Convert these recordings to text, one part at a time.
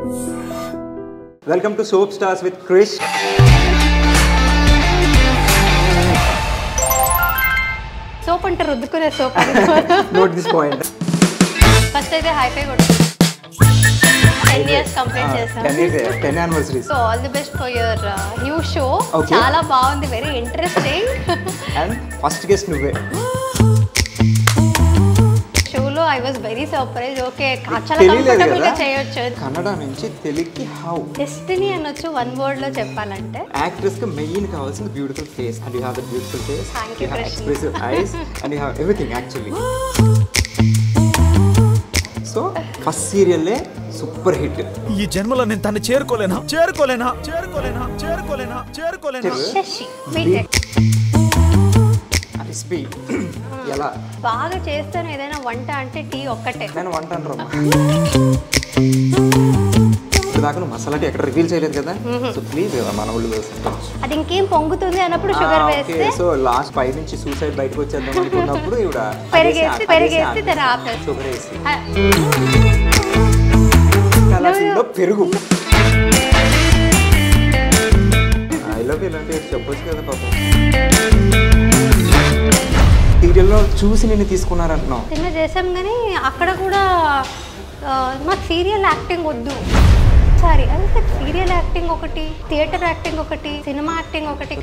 Welcome to Soap Stars with Krish. Soap ante ruddukune soap. Note this point. First aithe high five kodu. 10 years complete chesam. 10 anniversaries. So all the best for your new show. Okay. Chala baagundi, very interesting. And first guest nuve. I was very surprised. Okay, చాలా comfortable గా చేయొచ్చు. కన్నడ నుంచి తెలుగుకి how destiny అనొచ్చు one word లో చెప్పాలంటే. Actress కి main కావాల్సింది beautiful face and you have the beautiful face. Thank you, expressive eyes and you have everything actually. So first serial super hit. ఈ జన్మలో నేను తన్ని చేరుకోలేనా. శశి బీటెక్ స్పీడ్ ఎలా బాగా చేస్తాను. ఏదైనా వంట అంటే టీ ఒక్కటే. నేను వంట అంటారమ్మా. దాకా నువ్వు మసాలా టీ ఎక్కడ రివీల్ చేయలేదు కదా, సో ప్లీజ్ మన వాళ్ళు అది ఇంకేం పొంగుతుంది అన్నప్పుడు షుగర్ వేస్తే. సో లాస్ట్ పై నుంచి సూసైడ్ బయటకు వచ్చేద్దాం అనుకున్నప్పుడు ఇవిడ పెరిగేసి తన ఆపేసి షుగర్ వేసి కలాసీలో పెరుగు. ఐ లవ్ ఇలాంటి చెప్పొచ్చు కదా పాపం. సీరియల్లో చూసి నిన్ను తీసుకున్నారంటున్నావు. చిన్న చేసాం కానీ అక్కడ కూడా మాకు సీరియల్ యాక్టింగ్ వద్దు. సారీ, అంటే సీరియల్ యాక్టింగ్ ఒకటి, థియేటర్ యాక్టింగ్ ఒకటి, సినిమా యాక్టింగ్ ఒకటి.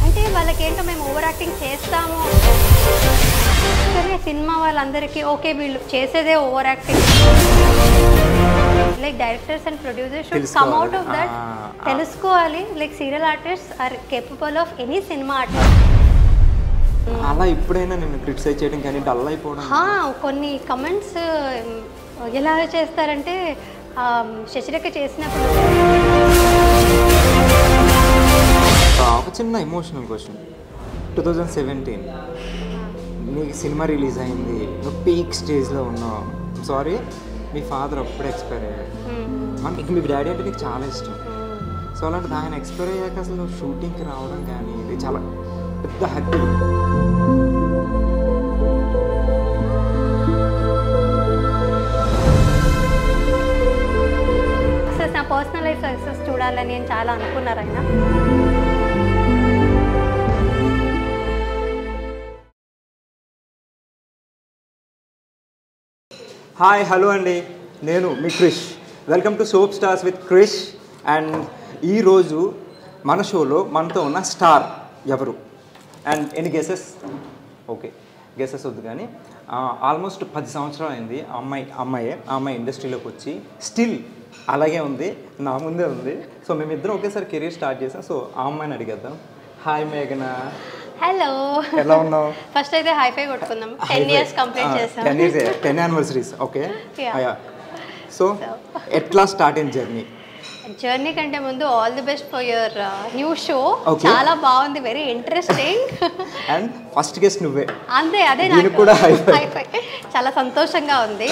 అంటే వాళ్ళకి ఏంటో మేము ఓవర్ యాక్టింగ్ చేస్తాము. సరే సినిమా వాళ్ళందరికీ ఓకే వీళ్ళు చేసేదే over acting. Like directors and producers should come out of that. తెలుసుకోవాలి. Like serial artists are capable of any cinema artist. అలా ఇప్పుడైనా నేను క్రిటిసైజ్ చేయడం కానీ డల్ అయిపోవడం. కొన్ని కమెంట్స్ ఎలా చేస్తారంటే శశిరేఖ చేసినప్పుడు. ఒక చిన్న ఎమోషనల్ క్వశ్చన్. 2017 నీకు సినిమా రిలీజ్ అయింది, నువ్వు పీక్ స్టేజ్లో ఉన్నావు. సారీ, మీ ఫాదర్ అప్పుడే ఎక్స్పైర్ అయ్యాడు. మనకి మీ డాడీ అంటే నీకు చాలా ఇష్టం. సో అలాంటిది ఆయన ఎక్స్పైర్ అయ్యాక అసలు నువ్వు షూటింగ్కి రావడం కానీ ఇది చాలా పెద్ద హ్యాపీ. అసలు నా పర్సనల్ లైఫ్ సక్సెస్ చూడాలని నేను చాలా అనుకున్నారు ఆయన. హాయ్ హలో అండి, నేను మీ Krish. Welcome to soap stars with Krish. And ఈరోజు మన షోలో మనతో ఉన్న స్టార్ ఎవరు? అండ్ ఎన్ని గెసెస్? ఓకే, గెసెస్ వద్దు కానీ ఆల్మోస్ట్ 10 సంవత్సరాలు అయింది ఆ అమ్మాయి ఇండస్ట్రీలోకి వచ్చి స్టిల్ అలాగే ఉంది, నా ముందే ఉంది. సో మేమిద్దరం ఒకేసారి కెరీర్ స్టార్ట్ చేసాం. సో ఆ అమ్మాయిని అడిగేద్దాం. హాయ్ మేఘనా. హలో, ఎలా ఉన్నావు? ఫస్ట్ అయితే హై ఫై కొట్టుకుందాం. 10 years కంప్లీట్ చేసాం. 10 anniversaries. ఓకే, సో ఎట్లా స్టార్ట్ అయిన జర్నీ కంటే ముందు all the best for your new show. చాలా బాగుంది, very interesting. And first guest నువ్వే. అంతే, అదే నాకు కూడా చాలా సంతోషంగా ఉంది.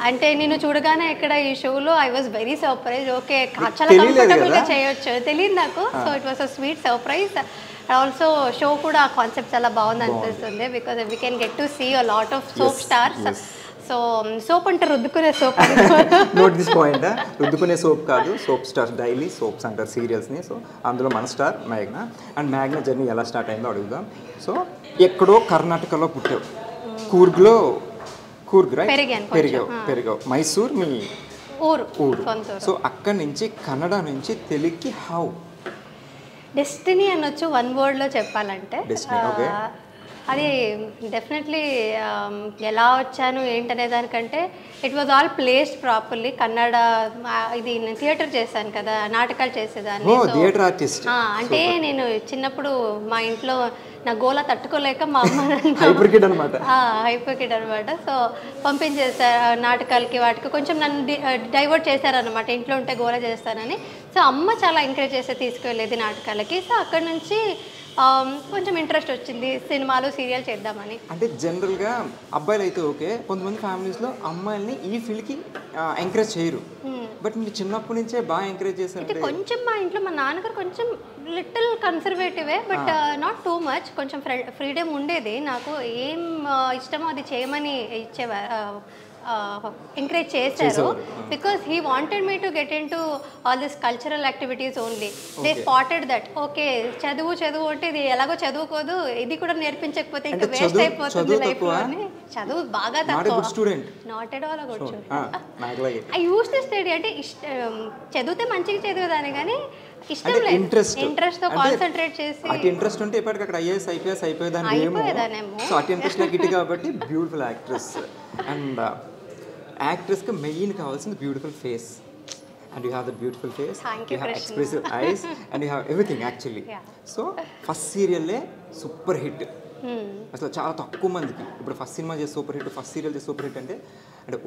అంటే నేను చూడగానే ఇక్కడ ఈ షోలో I was very surprise. Okay, చాలా కంఫర్టబుల్ గా చేయొచ్చు తెలియదు నాకు. So it was a sweet surprise. Also show కూడా కాన్సెప్ట్ చాలా బాగుంది అనిపిస్తుంది. Because we can get to see a lot of soap stars. So soap అంటే రుద్దుకునే soap. Note this point. రుద్దుకునే soap కాదు, సోప్ స్టార్స్, డైలీ సోప్స్ అంటారు సీరియల్స్ని. So అందులో మన star మేఘ్నా. And మేఘ్నా journey ఎలా స్టార్ట్ అయిందో అడుగుదాం. సో ఎక్కడో కర్ణాటకలో పుట్టావు, కూర్గ్ రైట్? పెరిగావు. మైసూర్ మీ ఊరు. సో అక్కడి నుంచి కన్నడ నుంచి తెలుగుకి హౌ? డెస్టినీ అనొచ్చు వన్ వర్డ్ లో చెప్పాలంటే. అది డెఫినెట్లీ ఎలా వచ్చాను ఏంటనే దానికంటే it was all placed properly. Kannada ఇది నేను థియేటర్ చేశాను కదా, నాటకాలు చేసేదాన్ని. అంటే నేను చిన్నప్పుడు మా ఇంట్లో నా గోల తట్టుకోలేక మా అమ్మ హైపర్ కిడ్ అనమాట. సో పంపించేసారు నాటకాలకి, వాటికి కొంచెం నన్ను డైవర్ట్ చేశారనమాట. ఇంట్లో ఉంటే గోల చేస్తానని. సో అమ్మ చాలా ఎంకరేజ్ చేస్తే తీసుకువెళ్ళేది నాటకాలకి. సో అక్కడ నుంచి కొంచెం ఇంట్రెస్ట్ వచ్చింది సినిమాలు సీరియల్ చేద్దామని. అంటే జనరల్గా అబ్బాయిలు అయితే ఓకే, కొంతమంది ఫ్యామిలీస్లో అమ్మాయిల్ని ఈ ఫీల్డ్కి ఎంకరేజ్ చేయరు. బట్ మీరు చిన్నప్పటి నుంచే బాగా ఎంకరేజ్ చేశారు. కొంచెం మా ఇంట్లో మా నాన్నగారు కొంచెం లిటిల్ కన్సర్వేటివే, బట్ నాట్ టూ మచ్. కొంచెం ఫ్రీడమ్ ఉండేది, నాకు ఏం ఇష్టమో అది చేయమని ఇచ్చేవారు, ఎంకరేజ్ చేశారు. Because he wanted me to get into all this cultural activities only. They spotted that okay చదువు అంటే ఇది ఎలాగో చదువుకోదు, ఇది కూడా నేర్పించకపోతే ఇంకా వేస్ట్ అయిపోతుంది లైఫ్లో అని. చదువు బాగా తక్కువ, not at all a good student. I use to study, అంటే చదివితే మంచిగా చదివేదాన్ని కానీ ఇష్టం లేదు, ఇంట్రెస్ట్ తో కాన్సంట్రేట్ చేసి. అటు ఇంట్రెస్ట్ ఉంటే ఇప్పటికి అక్కడ ఐఏఎస్ ఐపీఎస్ అయిపోయేదాన్నేమో. సో అటు ఇంట్రెస్ట్ నాకు ఇటు కాబట్టి బ్యూటిఫుల్ యాక్ట్రెస్. అండ్ యాక్ట్రెస్కి మెయిన్ కావాల్సింది beautiful face. And you have the beautiful face, you have expressive eyes, and you have everything actually. So first సీరియల్లే సూపర్ హిట్. అసలు చాలా తక్కువ మందికి ఇప్పుడు ఫస్ట్ సినిమా చేసి సూపర్ హిట్, ఫస్ట్ సీరియల్ చేసి సూపర్ హిట్ అంటే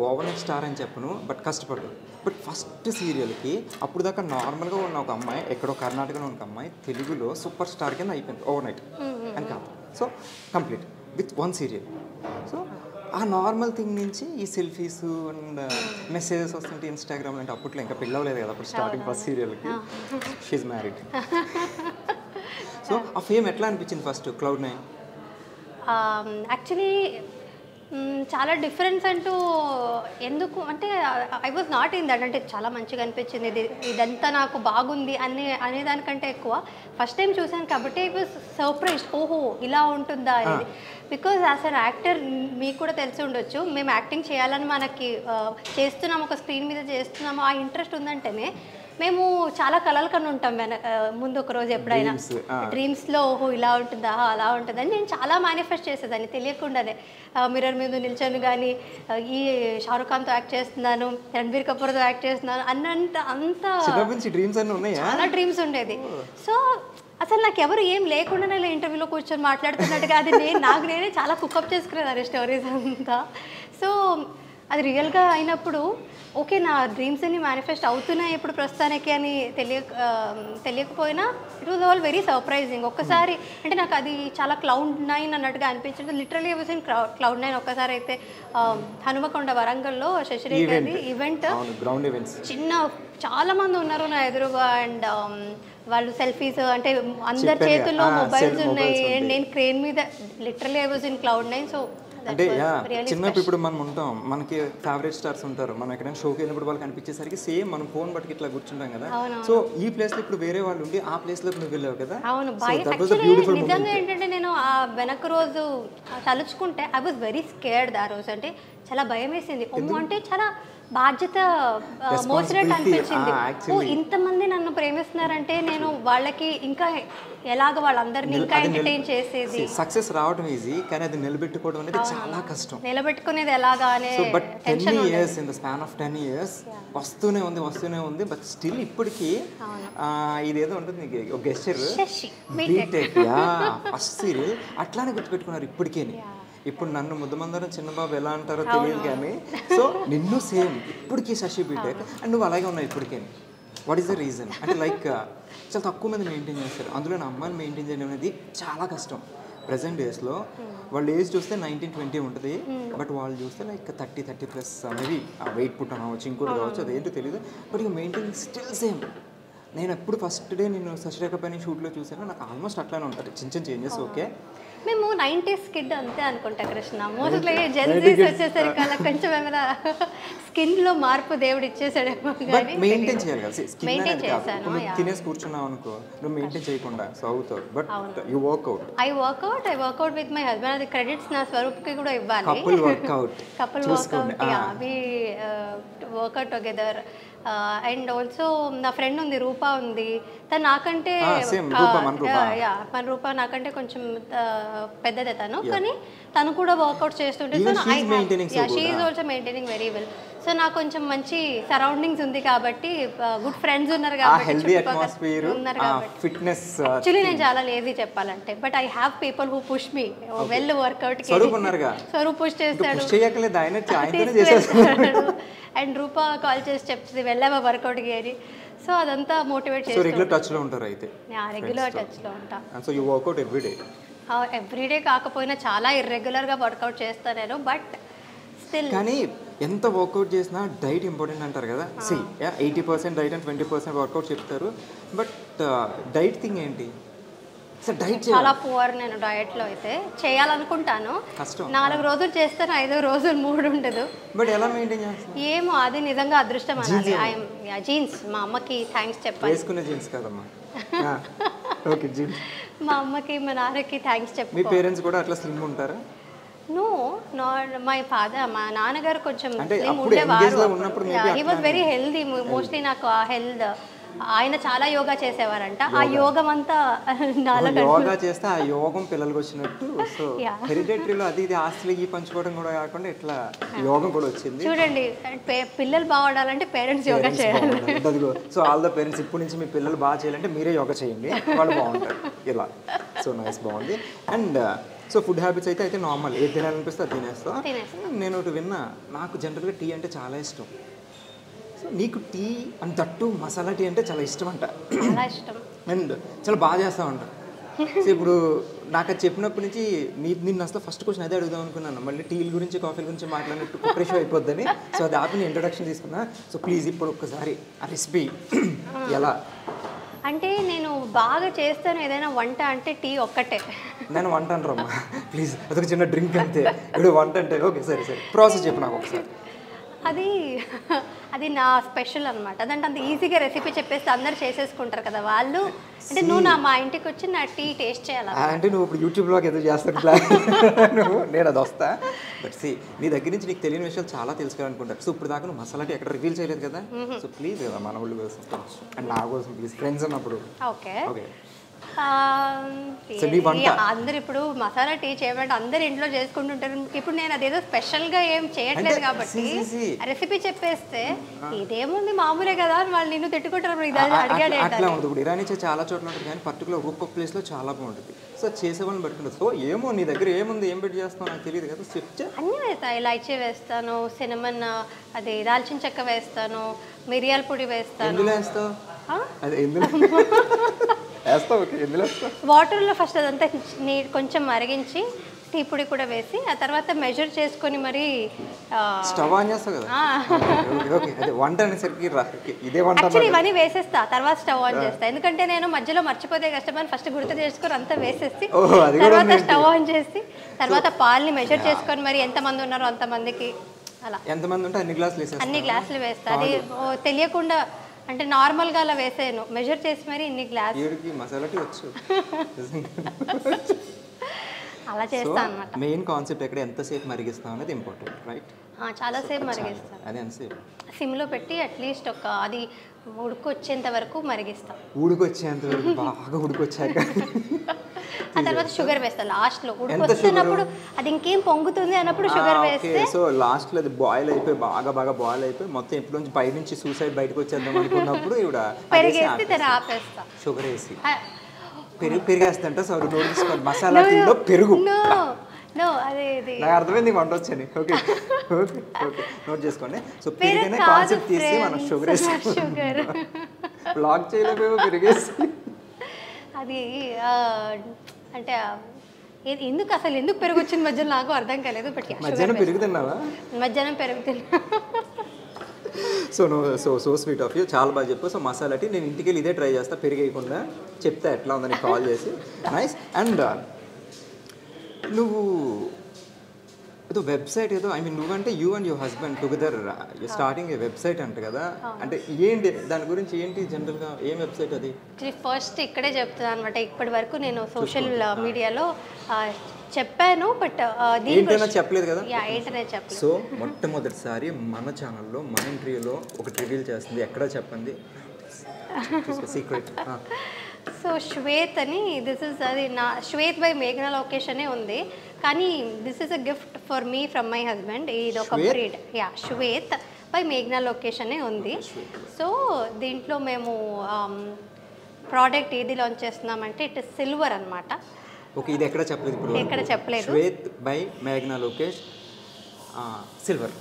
ఓవర్ నైట్ స్టార్ అని చెప్పను, బట్ కష్టపడ్డాడు. బట్ ఫస్ట్ సీరియల్కి అప్పుడు దాకా నార్మల్గా ఉన్న ఒక అమ్మాయి, ఎక్కడో కర్ణాటకలో ఉన్న ఒక అమ్మాయి తెలుగులో సూపర్ స్టార్ కింద అయిపోయింది ఓవర్ నైట్ అని కాదు. So complete with one serial. So ఆ నార్మల్ థింగ్ నుంచి ఈ సెల్ఫీస్ అండ్ మెసేజెస్ వస్తుంటే ఇన్స్టాగ్రామ్ అంటే అప్పట్లో ఇంకా పిల్లవలేదు కదా అప్పుడు స్టార్టింగ్ ఫస్ట్ సీరియల్కి. She married. సో ఆ ఫేమ్ ఎట్లా అనిపించింది ఫస్ట్ Cloud9? యాక్చువల్లీ చాలా డిఫరెన్స్ అంటూ ఎందుకు అంటే I was not in that. అంటే చాలా మంచిగా అనిపించింది, ఇదంతా నాకు బాగుంది అనేదానికంటే ఎక్కువ ఫస్ట్ టైం చూశాను కాబట్టి ఐ వాజ్ సర్ప్రైజ్డ్, ఓహో ఇలా ఉంటుందా అనేది. బికాజ్ యాజ్ అన్ యాక్టర్ మీకు కూడా తెలిసి ఉండొచ్చు, మేము యాక్టింగ్ చేయాలని మనకి చేస్తున్నాము, ఒక స్క్రీన్ మీద చేస్తున్నాము, ఆ ఇంట్రెస్ట్ ఉందంటేనే మేము చాలా కలలు కన్నా ఉంటాం. ముందు ఒక రోజు ఎప్పుడైనా డ్రీమ్స్లో ఓహో ఇలా ఉంటుందా అలా ఉంటుందని నేను చాలా మేనిఫెస్ట్ చేసేదాన్ని తెలియకుండానే. మిర్రర్ మీద నిల్చొని కానీ ఈ షారుఖ్ ఖాన్తో యాక్ట్ చేస్తున్నాను, రణబీర్ కపూర్తో యాక్ట్ చేస్తున్నాను అంత చాలా డ్రీమ్స్ ఉండేది. సో అసలు నాకు ఎవరు ఏం లేకుండానే ఇంటర్వ్యూలో కూర్చొని మాట్లాడుతున్నట్టుగా అది నాకు నేనే చాలా కుకప్ చేసుకునేదాన్ని స్టోరీస్ అంతా. సో అది రియల్గా అయినప్పుడు ఓకే నా డ్రీమ్స్ అన్ని మేనిఫెస్ట్ అవుతున్నాయి ఇప్పుడు ప్రస్తుతానికి అని తెలియకపోయినా it was all very surprising. ఒక్కసారి అంటే నాకు అది చాలా Cloud9 అన్నట్టుగా అనిపించింది. Literally was in Cloud9. ఒక్కసారి అయితే హనుమకొండ వరంగల్లో శశిరేఖది ఈవెంట్, చిన్న చాలా మంది ఉన్నారు నా ఎదురుగా, అండ్ వాళ్ళు సెల్ఫీస్ అంటే అందరి చేతుల్లో మొబైల్స్ ఉన్నాయి, అండ్ నేను క్రేన్ మీద literally I was in Cloud9. So అంటే చిన్నప్పుడు ఇప్పుడు మనం ఉంటాం, మనకి ఫేవరెట్ స్టార్స్ ఉంటారు, మనం ఎక్కడైనా షోకి వెళ్ళినప్పుడు వాళ్ళు కనిపించేసరికి సేమ్ మనం ఫోన్ బట్టి ఇట్లా కూర్చుంటాం కదా. సో ఈ ప్లేస్ లో ఇప్పుడు వేరే వాళ్ళు ఉండి ఆ ప్లేస్ లో నువ్వు వెళ్ళావు కదా. అవును, నిజంగా ఏంటంటే నేను ఆ వెనక రోజు తలుచుకుంటే ఐ వాజ్ వెరీ స్కేర్డ్. ఆ రోజు అంటే చాలా భయం వేసింది. అంటే చాలా బాధ్యత మోసినట్టు అనిపించింది. ఇంతమంది నన్ను ప్రేమిస్తున్నారంటే నేను వాళ్ళకి ఇంకా ఎలాగ వాళ్ళందరినీ ఇంకా ఎంటర్టైన్ చేసేది. సక్సెస్ రావడం ఈజీ, కానీ అది నిలబెట్టుకోవడం అనేది చాలా కష్టం. నిలబెట్టుకునేది ఎలాగా అనే tension. 10 years in the span of 10 years వస్తూనే ఉంది. బట్ స్టిల్ ఇప్పటికీ ఇదేదో ఉంటుంది ఒక గెస్చర్ బీటెక్ ఫస్ట్ సీరియల్ అట్లానే గుర్తుపెట్టుకున్నారు ఇప్పటికే. ఇప్పుడు నన్ను ముద్దమందరం చిన్నబాబు ఎలా అంటారో తెలియదు కానీ సో నిన్ను సేమ్ ఇప్పటికీ శశి బీటెక్ అండ్ నువ్వు అలాగే ఉన్నావు ఇప్పటికే. What is the reason? అంటే లైక్ చాలా తక్కువ మంది మెయింటైన్ చేస్తారు, అందులో నా అమ్మాయిని మెయింటైన్ చేయడం అనేది చాలా కష్టం. ప్రజెంట్ డేస్లో వాళ్ళ ఏజ్ చూస్తే 19-20 ఉంటుంది, బట్ వాళ్ళు చూస్తే లైక్ 30+ మేబీ వెయిట్ పుట్టడం అవ్వచ్చు, ఇంకోటి కావచ్చు, అదేంటో తెలియదు. బట్ ఇక మెయింటైన్ స్టిల్ సేమ్. నేను ఎప్పుడు ఫస్ట్ డే నేను శశిరేఖ పైన షూట్లో చూసాను, నాకు ఆల్మోస్ట్ అట్లానే ఉంటుంది, చిన్న చేంజెస్. ఓకే మేము 90s కిడ్ అంతే అనుకుంటా కృష్ణ. మోస్ట్లీ జెన్జీస్ వచ్చేసరికి అలా కొంచెం ఏమైనా స్కిన్లో మార్పు దేవుడు ఇచ్చేసాడేమో. కానీ మెయింటైన్ చేయాలి కదా, మెయింటైన్ చేశాను. తినేసి కూర్చున్నావు అనుకో, నువ్వు మెయింటైన్ చేయకుండా సో అవుతావు. But you workout. I workout with my husband. అది క్రెడిట్స్ నా స్వరూప్కి కూడా ఇవ్వాలి. Couple workout we workout together. And also నా ఫ్రెండ్ ఉంది, రూపా ఉంది. తను నాకంటే మన రూపా నాకంటే కొంచెం పెద్దదే తను, కానీ తను కూడా వర్కౌట్ చేస్తుంటే she is also maintaining very well. So నాకు కొంచెం మంచి సరౌండింగ్స్ ఉంది కాబట్టి, గుడ్ ఫ్రెండ్స్ ఉన్నారు కాబట్టి, యాక్చువల్లీ నేను చాలా లేజీ చెప్పాలంటే, but I have people who push me well workout. Swaroop push చేస్తాడు అండ్ రూపా కాల్ చేసి చెప్తుంది వెళ్ళావా వర్కౌట్కి అని. సో అదంతా మోటివేట్ సో చేస్తూ రెగ్యులర్ టచ్లో ఉంటారు అయితే. రెగ్యులర్ టచ్లో ఉంటా. So you workout everyday? Everyday కాకపోయినా చాలా ఇర్రెగ్యులర్గా వర్కౌట్ చేస్తాను నేను, బట్ స్టిల్. కానీ ఎంత వర్కౌట్ చేసినా డైట్ ఇంపార్టెంట్ అంటారు కదా. 80% డైట్ అండ్ 20% వర్కౌట్ చెప్తారు. బట్ డైట్ థింగ్ ఏంటి? సో డైట్ చాలా పువర్ నేను డయట్లో అయితే. చేయాలనుకుంటాను, 4 రోజులు చేస్తాను, 5వ రోజులు మూడ్ ఉండదు. బట్ ఎలా మెయింటైన్ చేస్తాను? ఏమో, అది నిజంగా అదృష్టం అనాలి. జీన్స్ మా అమ్మకి థ్యాంక్స్ చెప్పాలి. వేసుకునే జీన్స్ కదమ్మా. Okay, jeans. మా అమ్మకి మా నాన్నకి థ్యాంక్స్ చెప్పు. మీ పేరెంట్స్ కూడా అట్లా స్లిమ్ ఉంటారా? నో, మై ఫాదర్, మా నాన్నగారు కొంచెం స్లిమ్ ఉండేవారు. He was very healthy. Mostly నాకు ఆ హెల్త్, ఆయన చాలా యోగా చేసేవారంట. ఆ యోగం అంతా యోగా చేస్తే ఆ యోగం పిల్లలకు వచ్చినట్టు. సో హెరిడిటరీలో అది ఇది ఆస్తులకి పంచుకోవడం కూడా కాకుండా ఇట్లా యోగం కూడా వచ్చింది. చూడండి, పిల్లలు బాగుండాలంటే పేరెంట్స్ యోగా చేయాలి. సో ఆల్ ద పేరెంట్స్ ఇప్పటి నుంచి మీ పిల్లలు బాగా చేయాలంటే మీరే యోగా చేయండి, వాళ్ళు బాగుంటారు ఇలా. సో నైస్, బాగుంది. అండ్ సో ఫుడ్ హ్యాబిట్స్ అయితే నార్మల్, ఏది తినాలనిపిస్తే అది తినేస్తా. నేను ఒకటి విన్నా, నాకు జనరల్గా టీ అంటే చాలా ఇష్టం. సో నీకు టీ అండ్ తట్టు మసాలా టీ అంటే చాలా ఇష్టం అంట. చాలా ఇష్టం అండ్ చాలా బాగా చేస్తామంట. సో ఇప్పుడు నాకు అది చెప్పినప్పటి నుంచి నిన్ను అసలు ఫస్ట్ క్వశ్చన్ అదే అడుగుదాం అనుకున్నాను. మళ్ళీ టీల గురించి కాఫీల గురించి మాట్లాడినట్టు కుక్కర్ షో అయిపోద్దని. సో అది ఆపి నేను ఇంట్రొడక్షన్ తీసుకున్నా. సో ప్లీజ్ ఇప్పుడు ఒక్కసారి ఆ రెసిపీ ఎలా అంటే, నేను బాగా చేస్తాను ఏదైనా వంట అంటే టీ ఒక్కటే. నేను వంట అంటారమ్మా ప్లీజ్, అదొక చిన్న డ్రింక్ అంతే. ఇప్పుడు వంట అంటే ఓకే, సరే సరే, ప్రాసెస్ చెప్పు నాకు ఒకసారి. అది నా స్పెషల్ అనమాట. అదంటే అంత ఈజీగా రెసిపీ చెప్పేస్తే అందరు చేసేసుకుంటారు కదా వాళ్ళు. అంటే నువ్వు మా ఇంటికి వచ్చి నా టీ టేస్ట్ చేయాలి. అంటే నువ్వు ఇప్పుడు యూట్యూబ్లో ఏదో చేస్తాను నేను అది వస్తా. బట్ సి, నీ దగ్గర నుంచి నీకు తెలియని విషయాలు చాలా తెలుసుకోవాలనుకుంటారు. సో ఇప్పుడు దాకా నువ్వు మసాలా టీ ఎక్కడ రివీల్ చేయలేదు కదా. సో ప్లీజ్ కదా మన వాళ్ళు కోసం అండ్ నా కోసం ప్లీజ్, ఫ్రెండ్స్ అన్నప్పుడు. Okay okay. అందరు ఇప్పుడు మసాలా టీ చేయమంటే అందరు ఇంట్లో చేసుకుంటుంటారు. ఇప్పుడు నేను అదేదో స్పెషల్ గా ఏం చేయట్లేదు కాబట్టి రెసిపీ చెప్పేస్తే ఇదేముంది మామూలే కదా అని వాళ్ళు నిన్ను తిట్టుకుంటారు. అట్లా ఉండదు. ఇప్పుడు ఇరానీ చాలా చోట్ల ఉంటుంది, కానీ పర్టికులర్ ఒక్కొక్క ప్లేస్ లో చాలా బాగుంటుంది. సో చేసే వాళ్ళని పెట్టుకుంటుంది. సో ఏమో నీ దగ్గర ఏముంది, ఏం పెట్టి చేస్తావు నాకు తెలియదు కదా. చెప్తే అన్నీ వేస్తాను. ఇలాచీ వేస్తాను, సినమన్, అది దాల్చిన చెక్క వేస్తాను, మిరియాల పొడి వేస్తాను. ఎందులో వేస్తావు? అదే ఎందులో వాటర్లో ఫస్ట్ అదంతా కొంచెం మరిగించి టీ పొడి కూడా వేసి ఆ తర్వాత మెజర్ చేసుకొని మరి స్టవ్ ఆన్ చేస్తావు కదా. వంట అనేసరికి ఇదే వంట. యాక్చువల్లీ ఇవన్నీ వేసేస్తా, తర్వాత స్టవ్ ఆన్ చేస్తా. ఎందుకంటే నేను మధ్యలో మర్చిపోతే కష్టమని ఫస్ట్ గుర్తు చేసుకొని అంతా వేసేసి తర్వాత స్టవ్ ఆన్ చేసి తర్వాత పాలని మెజర్ చేసుకొని మరి ఎంతమంది ఉన్నారో అంతమందికి అలా ఎంతమంది ఉంటే అన్ని గ్లాసులు వేస్తా. అది తెలియకుండా అంటే నార్మల్గా అలా వేసాను, మెజర్ చేసి మరి ఇన్ని గ్లాస్ అలా చేస్తాను అనమాట. మెయిన్ కాన్సెప్ట్ ఎక్కడ ఎంతసేపు మరిగిస్తాం అనేది ఇంపార్టెంట్, రైట్? చాలాసేపు మరిగిస్తాను. అది ఎంతసేపు? సిమ్లో పెట్టి అట్లీస్ట్ అది ఉడుకొచ్చేంత వరకు మరిగిస్తాం. ఉడుకొచ్చేంత వరకు బాగా ఉడుకొచ్చాక ఆ తర్వాత షుగర్ వేస్తా లాస్ట్లో. ఉడుకొస్తున్నప్పుడు అది ఇంకేం పొంగుతుంది అన్నప్పుడు షుగర్ వేస్తే, సో లాస్ట్లో అది బాయిల్ అయిపోయి బాగా బాయిల్ అయిపోయి మొత్తం ఎప్పుడు నుంచి బయట నుంచి సూసైడ్ బయటకు వచ్చేద్దాం అనుకున్నప్పుడు ఇవిడ పెరిగేసి ఆపేస్తా. షుగర్ వేసి పెరిగేస్తంట. సో నోట్ మసాలా టీలో పెరుగు. నాకు అర్థమైంది, వంట వచ్చని. ఓకే ఓకే ఓకే, నోట్ చేసుకోండి. సో పెరిగిన కాన్సెప్ట్ తీసి మనం షుగర్ వేసి బ్లాక్ చేయలేమేమో పెరిగేసి. అది అంటే ఎందుకు అసలు ఎందుకు పెరుగు వచ్చింది మధ్యలో నాకు అర్థం కాలేదు. బట్ మధ్యాహ్నం పెరుగుతున్నావా? మధ్యాహ్నం పెరుగుతున్నా. సో స్వీట్ ఆఫ్ యూ, చాలా బాగా చెప్పు. సో మసాలా టీ నేను ఇంటికి వెళ్ళి ఇదే ట్రై చేస్తా, పెరిగేయకుండా చెప్తా ఎట్లా ఉందని కాల్ చేసి. నైస్. అండ్ నువ్వు ఏదో వెబ్సైట్ ఏదో, ఐ మీన్ నువ్వంటే you and your husband together starting A website అంట కదా. అంటే ఏంటి దాని గురించి, ఏంటి జనరల్గా ఏం వెబ్సైట్ అది? ఫస్ట్ ఇక్కడే చెప్తున్నాను అనమాట. ఇప్పటి వరకు నేను సోషల్ మీడియాలో చెప్పాను, బట్ ఏంటైనా చెప్పలేదు కదా. ఏంటనే చెప్పలేదు. సో మొట్టమొదటిసారి మన ఛానల్లో మన ఇంటర్వ్యూలో ఒకటి రివీల్ చేస్తుంది. ఎక్కడ చెప్పండి, సీక్రెట్. సో శ్వేత్ అని, దిస్ ఇస్ అది నా శ్వేత్ బై మేఘనా లోకేష్ అనే ఉంది, కానీ this is a gift for me from my husband. ఇది ఒక బ్రీడ్. శ్వేత్ బై మేఘనా లోకేష్ అనే ఉంది. సో దీంట్లో మేము ప్రోడక్ట్ ఏది లాంచ్ చేస్తున్నామంటే ఇట్ ఇస్ సిల్వర్ అనమాట. ఓకే, ఇది ఎక్కడ చెప్పలేదు, ఇప్పుడు ఎక్కడ చెప్పలేదు. శ్వేత్ బై మేఘనా లోకేష్ సిల్వర్.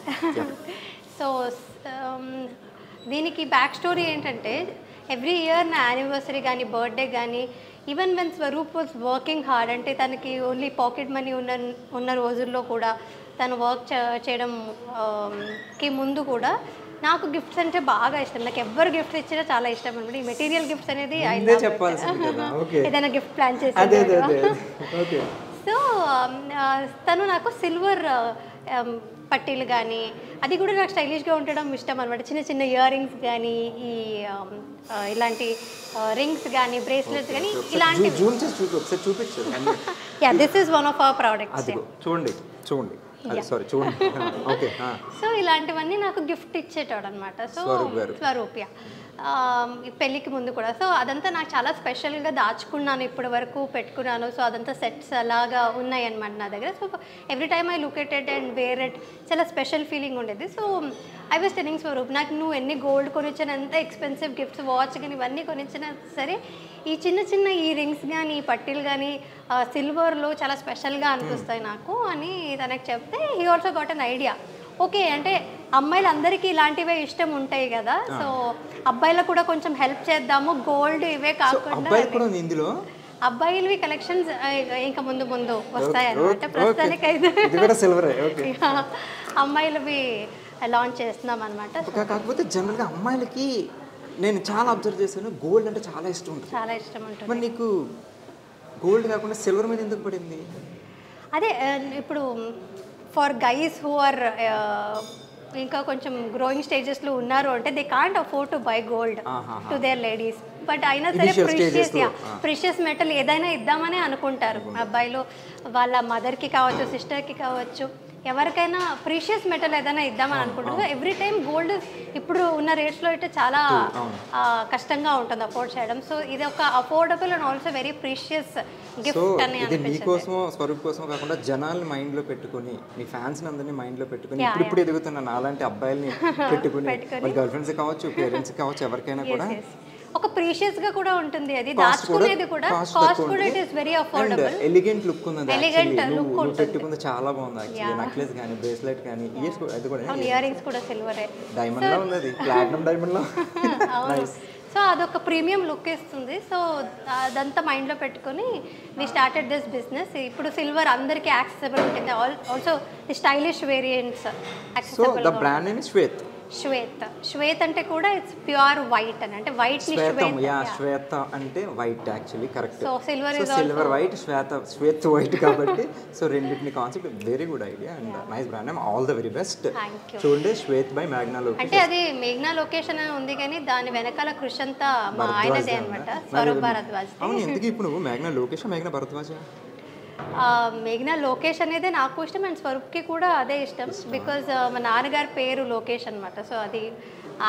సో దీనికి బ్యాక్ స్టోరీ ఏంటంటే, ఎవ్రీ ఇయర్ నా యానివర్సరీ కానీ బర్త్డే కానీ even when Swaroop was working hard, అంటే తనకి ఓన్లీ పాకెట్ మనీ ఉన్న రోజుల్లో కూడా తను వర్క్ చేయడం కి ముందు కూడా నాకు గిఫ్ట్స్ అంటే బాగా ఇష్టం. నాకు ఎవరు గిఫ్ట్స్ ఇచ్చినా చాలా ఇష్టం అనమాట. ఈ మెటీరియల్ గిఫ్ట్స్ అనేది ఏదైనా గిఫ్ట్ ప్లాన్ చేసి. సో తను నాకు సిల్వర్ పట్టీలు కానీ అది కూడా నాకు స్టైలిష్గా ఉండడం ఇష్టం అనమాట. చిన్న చిన్న ఇయర్ రింగ్స్ కానీ ఈ ఇలాంటి రింగ్స్ కానీ బ్రేస్లెట్స్ కానీ ఇలాంటివి. Yeah, this is one of our products. చూడండి చూడండి సో ఇలాంటివన్నీ నాకు గిఫ్ట్ ఇచ్చేటాడు అనమాట. సో స్వరూప్ పెళ్ళికి ముందు కూడా. సో అదంతా నాకు చాలా స్పెషల్గా దాచుకున్నాను, ఇప్పటి వరకు పెట్టుకున్నాను. సో అదంతా సెట్స్ అలాగా ఉన్నాయి అనమాట నా దగ్గర. So every time I look at it and wear it, చాలా స్పెషల్ ఫీలింగ్ ఉండేది. So I was telling Swaroop, నాకు నువ్వు ఎన్ని గోల్డ్ కొనిచ్చినా, ఎంత ఎక్స్పెన్సివ్ గిఫ్ట్స్ వాచ్ కానీ ఇవన్నీ కొనిచ్చినా సరే, ఈ చిన్న చిన్న ఈ రింగ్స్ కానీ ఈ పట్టీలు కానీ సిల్వర్లో చాలా స్పెషల్గా అనిపిస్తాయి నాకు అని తనకు చెప్తే he also got an idea. Okay, అంటే అమ్మాయిలు అందరికీ ఇలాంటివే ఇష్టం ఉంటాయి కదా, సో అబ్బాయిలకు కూడా కొంచెం హెల్ప్ చేద్దాము, గోల్డ్ ఇవే కాకుండా అబ్బాయిలవి కలెక్షన్స్ ఇంకా ముందు ముందు వస్తాయి అన్నమాట. ప్రస్తుతానికి అయితే అమ్మాయిలవి లాంచ్ చేస్తున్నాం అనమాట. కాకపోతే జనరల్గా అమ్మాయిలకి నేను చాలా అబ్జర్వ్ చేశాను, గోల్డ్ అంటే చాలా ఇష్టం ఉంటుంది. చాలా ఇష్టం ఉంటుంది. మరి నీకు గోల్డ్ కాకుండా సిల్వర్ మీద ఎందుకు పడింది? అదే ఇప్పుడు ఫర్ గైస్ హూ ఆర్ ఇంకా కొంచెం గ్రోయింగ్ స్టేజెస్లో ఉన్నారు అంటే they can't afford to buy gold to their ladies. But అయినా సరే ప్రిషియస్ మెటల్ ఏదైనా ఇద్దామనే అనుకుంటారు అబ్బాయిలు. వాళ్ళ మదర్కి కావచ్చు, సిస్టర్కి కావచ్చు, ఎవరికైనా ప్రీషియస్ మెటల్ ఏదైనా ఇద్దామని అనుకుంటారు. ఎవ్రీ టైం గోల్డ్ ఇప్పుడు ఉన్న రేట్స్లో అయితే చాలా కష్టంగా ఉంటుంది అఫోర్డ్ చేయడం. సో ఇది ఒక affordable and also very precious gift అని అనిపించింది. నీకోసం స్వరూప్ కోసం కాకుండా జనాల్ని మైండ్లో పెట్టుకుని, నీ ఫ్యాన్స్ అందరినీ మైండ్లో పెట్టుకుని ఇప్పుడు ఎదుగుతున్న అలాంటి అబ్బాయిల్ని పెట్టుకుని, గర్ల్ ఫ్రెండ్స్ కావచ్చు, పేరెంట్స్ కావచ్చు, ఎవరికైనా కూడా ఒక ప్రీషియస్ గా కూడా ఉంటుంది. అది దాచుకునేది కూడా కాస్ట్ కూడా it is very affordable. Elegant look ఉంది. ఎలిగెంట్ లుక్ ఉంటుంది. పెట్టుకుంది చాలా బాగుంది యాక్చువల్లీ. నెక్లెస్ గాని బ్రేస్లెట్ గాని ఇయర్స్ అది కూడా ఇయర్ రింగ్స్ కూడా సిల్వర్ డైమండ్ లో ఉంది, ప్లాటినం డైమండ్ లో. నైస్. సో అదొక ప్రీమియం లుక్ ఇస్తుంది. సో అదంతా మైండ్లో పెట్టుకుని వి స్టార్టెడ్ దిస్ బిజినెస్. ఇప్పుడు సిల్వర్ అందరికీ యాక్సెసిబుల్ ఉంటుంది. Also the stylish variants accessible. So the brand name is Shwet. Shwet అంటే కూడా ఇట్స్ ప్యూర్ వైట్ అని, అంటే వైట్ ని శ్వేత అంటే white actually correct. So silver white, Shwet white కాబట్టి సో రెండింటిని concept very good idea and nice brand name. All the very best. చూడండి, Shwet by మేఘ్నా location. అంటే అది మేఘ్నా లొకేషన్ అని ఉంది కానీ దాని వెనకాల కృషి అంతా మా ఆయనదే అన్నమాట, స్వరూప్ భరద్వాజ్. అవును, ఎందుకు ఇప్పుడు నువ్వు మేఘ్నా లొకేషన్, మేఘ్నా భరద్వాజ్? మేఘ్నా లోకేష్ అనేది నాకు ఇష్టం అండ్ స్వరూప్కి కూడా అదే ఇష్టం. బికాజ్ మా నాన్నగారి పేరు లోకేష్ అనమాట. సో అది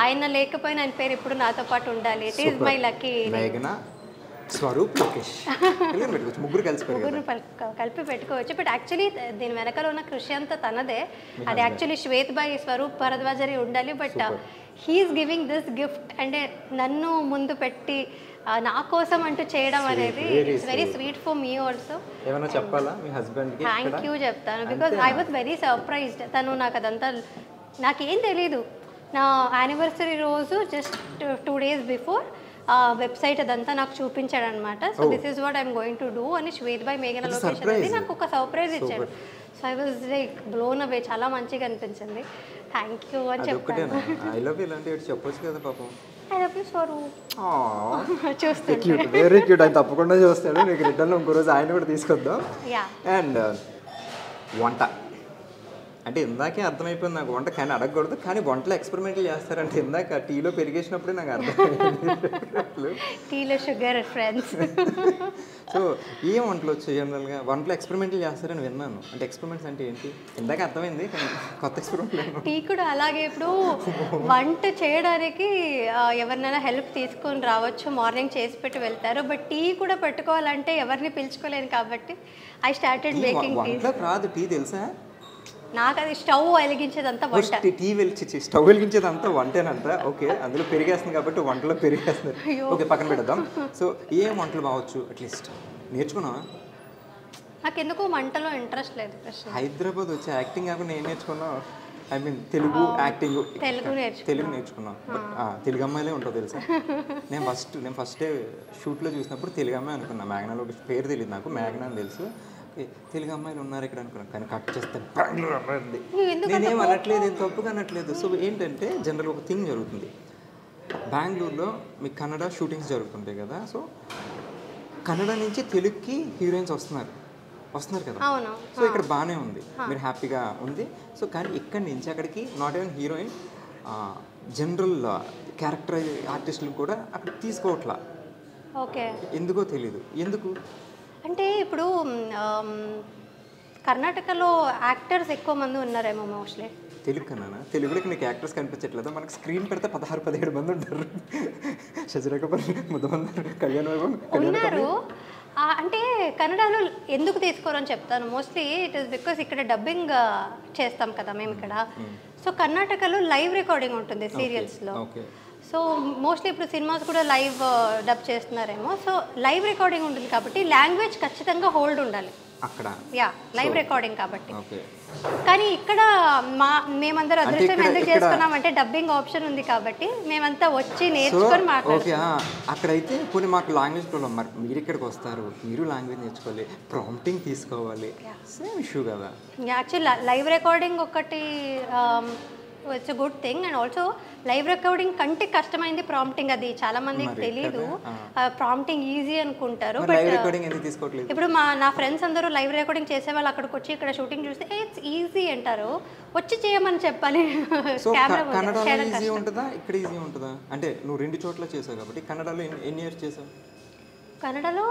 ఆయన లేకపోయినా ఆయన పేరు ఇప్పుడు నాతో పాటు ఉండాలి. It is my lucky. మేఘ్నా, స్వరూప్, లోకేష్ ముగ్గురు కలిపి పెట్టుకోవచ్చు. బట్ యాక్చువల్లీ దీని వెనకాల ఉన్న కృషి అంతా తనదే. అది యాక్చువల్లీ శ్వేత్ బై స్వరూప్ భరద్వాజ్ అని ఉండాలి. But he's giving this gift, అంటే నన్ను ముందు పెట్టి నా కోసం అంటూ చేయడం అనేది it's very sweet for me also. ఏమైనా చెప్పాలా మీ హస్బెండ్కి? థ్యాంక్ యూ చెప్తాను. Because I was very surprised. తను నాకు అదంతా నాకేం తెలీదు. నా యానివర్సరీ రోజు జస్ట్ 2 days బిఫోర్ వెబ్సైట్ అదంతా నాకు చూపించాడు అనమాట. So this is what I'm going to do అని శ్వేత్ బై మేఘనా లొకేషన్ అనేది నాకు ఒక సర్ప్రైజ్ ఇచ్చాడు. So I was like blown away. చాలా మంచిగా అనిపించింది. థ్యాంక్ యూ అని చెప్పాను. ఐ లవ్ యూ ఇలాంటివి చెప్పొచ్చు కదా పాపం. I love you Swaroop. చూస్తాను, వెరీ క్యూట్. ఆయన తప్పకుండా చూస్తాడు. నీకు రిటర్న్ ఇంకో రోజు ఆయన కూడా తీసుకొద్దాం. అండ్ వంట అంటే ఇందాకే అర్థమైపోయింది నాకు, వంట కానీ అడగకూడదు కానీ వంటలో ఎక్స్పెరిమెంట్లు చేస్తారంటే ఇందాక టీలో పెరిగేసినప్పుడే నాకు అర్థమైంది. టీలో షుగర్ ఫ్రెండ్స్. సో ఏం వంటలు వచ్చాయి జనరల్గా? వంటలో ఎక్స్పెరిమెంట్లు చేస్తారని విన్నాను. అంటే ఎక్స్పెరిమెంట్స్ అంటే ఏంటి ఇందాక అర్థమైంది కానీ కొత్త ఎక్స్పెరిమెంట్. టీ కూడా అలాగే. ఇప్పుడు వంట చేయడానికి ఎవరినైనా హెల్ప్ తీసుకొని రావచ్చు, మార్నింగ్ చేసి పెట్టి వెళ్తారు. బట్ టీ కూడా పెట్టుకోవాలంటే ఎవరిని పిలుచుకోలేను కాబట్టి ఐ స్టార్టెడ్ మేకింగ్ టీ. రాదు టీ తెలుసా నాకు? అది స్టవ్ వెలిగించేదంతా వంట. టీ స్టవ్ వెలిగించేదంతా వంటేనంట. ఓకే, అందులో పెరిగేస్తుంది కాబట్టి వంటలో పెరిగేస్తుంది. ఓకే, పక్కన పెడదాం. సో ఏం వంటలు బావచ్చు అట్లీస్ట్ నేర్చుకున్నావా? నాకు ఎందుకు వంటలో ఇంట్రెస్ట్ లేదు. హైదరాబాద్ వచ్చి యాక్టింగ్ కాకుండా ఏం నేర్చుకున్నావు? I mean Telugu acting Telugu నేర్చుకున్నాం. బట్ తెలుగు అమ్మాయిలే ఉంటావు తెలుసా. నేను ఫస్ట్ షూట్లో చూసినప్పుడు తెలుగు అమ్మాయి అనుకున్నా. మేఘనాలో పేరు తెలియదు నాకు, మేఘనా అని తెలుసు. తెలుగు అమ్మాయిలు ఉన్నారు ఇక్కడ అనుకున్నాను, కానీ కట్ చేస్తే బెంగళూరు అమ్మాయి ఉంది. నేనేం అనట్లేదు, ఏం తప్పుగా అనట్లేదు. సో ఏంటంటే జనరల్ ఒక థింగ్ జరుగుతుంది బెంగళూరులో, మీకు కన్నడ షూటింగ్స్ జరుగుతుంటాయి కదా. సో కన్నడ నుంచి తెలుగుకి హీరోయిన్స్ వస్తున్నారు కదా. సో ఇక్కడ బాగానే ఉంది, మీరు హ్యాపీగా ఉంది. సో కానీ ఇక్కడి నుంచి అక్కడికి not even heroine, general character ఆర్టిస్టులు కూడా అక్కడ తీసుకోవట్లా. ఓకే, ఎందుకో తెలీదు. ఎందుకు అంటే ఇప్పుడు కర్ణాటకలో యాక్టర్స్ ఎక్కువ మంది ఉన్నారేమో మోస్ట్లీ. తెలుగు కన్నా తెలుగులోకి నీకు యాక్టర్స్ కనిపించట్లేదు. మనకి స్క్రీన్ పెడితే 16-17 మంది ఉంటారు. శశిరేఖపల్లి, ముద్దమందరు, కళ్యాణ్ ఉన్నారు. అంటే కన్నడలో ఎందుకు తీసుకోరని చెప్తాను. మోస్ట్లీ ఇట్ ఈస్ బికాస్ ఇక్కడ డబ్బింగ్ చేస్తాం కదా మేము ఇక్కడ. సో కర్ణాటకలో లైవ్ రికార్డింగ్ ఉంటుంది సీరియల్స్లో. సో మోస్ట్లీ ఇప్పుడు సినిమాస్ కూడా లైవ్ డబ్ చేస్తున్నారేమో. సో లైవ్ రికార్డింగ్ ఉంటుంది కాబట్టి లాంగ్వేజ్ ఖచ్చితంగా హోల్డ్ ఉండాలి అక్కడ. లైవ్ రికార్డింగ్ కాబట్టి. కానీ ఇక్కడ మేమందరూ అదృష్టం ఎందుకు చేసుకున్నామంటే డబ్బింగ్ ఆప్షన్ ఉంది కాబట్టి మేమంతా వచ్చి నేర్చుకొని మాట్లాడుతున్నాం. అక్కడైతే కొన్ని మాకు లాంగ్వేజ్ ప్రాబ్లం. మరి మీరు ఇక్కడికి వస్తారు, మీరు లాంగ్వేజ్ నేర్చుకోవాలి, ప్రాంప్టింగ్ తీసుకోవాలి, సేమ్ ఇష్యూ కదా. యాక్చువల్లీ లైవ్ రికార్డింగ్ ఒకటి it's good thing. And also live recording కంటే కష్టమైంది ప్రాంప్టింగ్. అది చాలా మందికి తెలీదు. ప్రాంప్టింగ్ ఈజీ అనుకుంటారు. బట్ ఇప్పుడు నా ఫ్రెండ్స్ అందరూ లైవ్ రికార్డింగ్ చేసే వాళ్ళు అక్కడికి వచ్చి ఇక్కడ షూటింగ్ చూస్తే ఇట్స్ ఈజీ అంటారు. వచ్చి చేయమని చెప్పాలి. అంటే నువ్వు 2 చోట్ల చేసావు కాబట్టి కన్నడలో ఎన్ని ఇయర్స్ చేసావు? కన్నడలో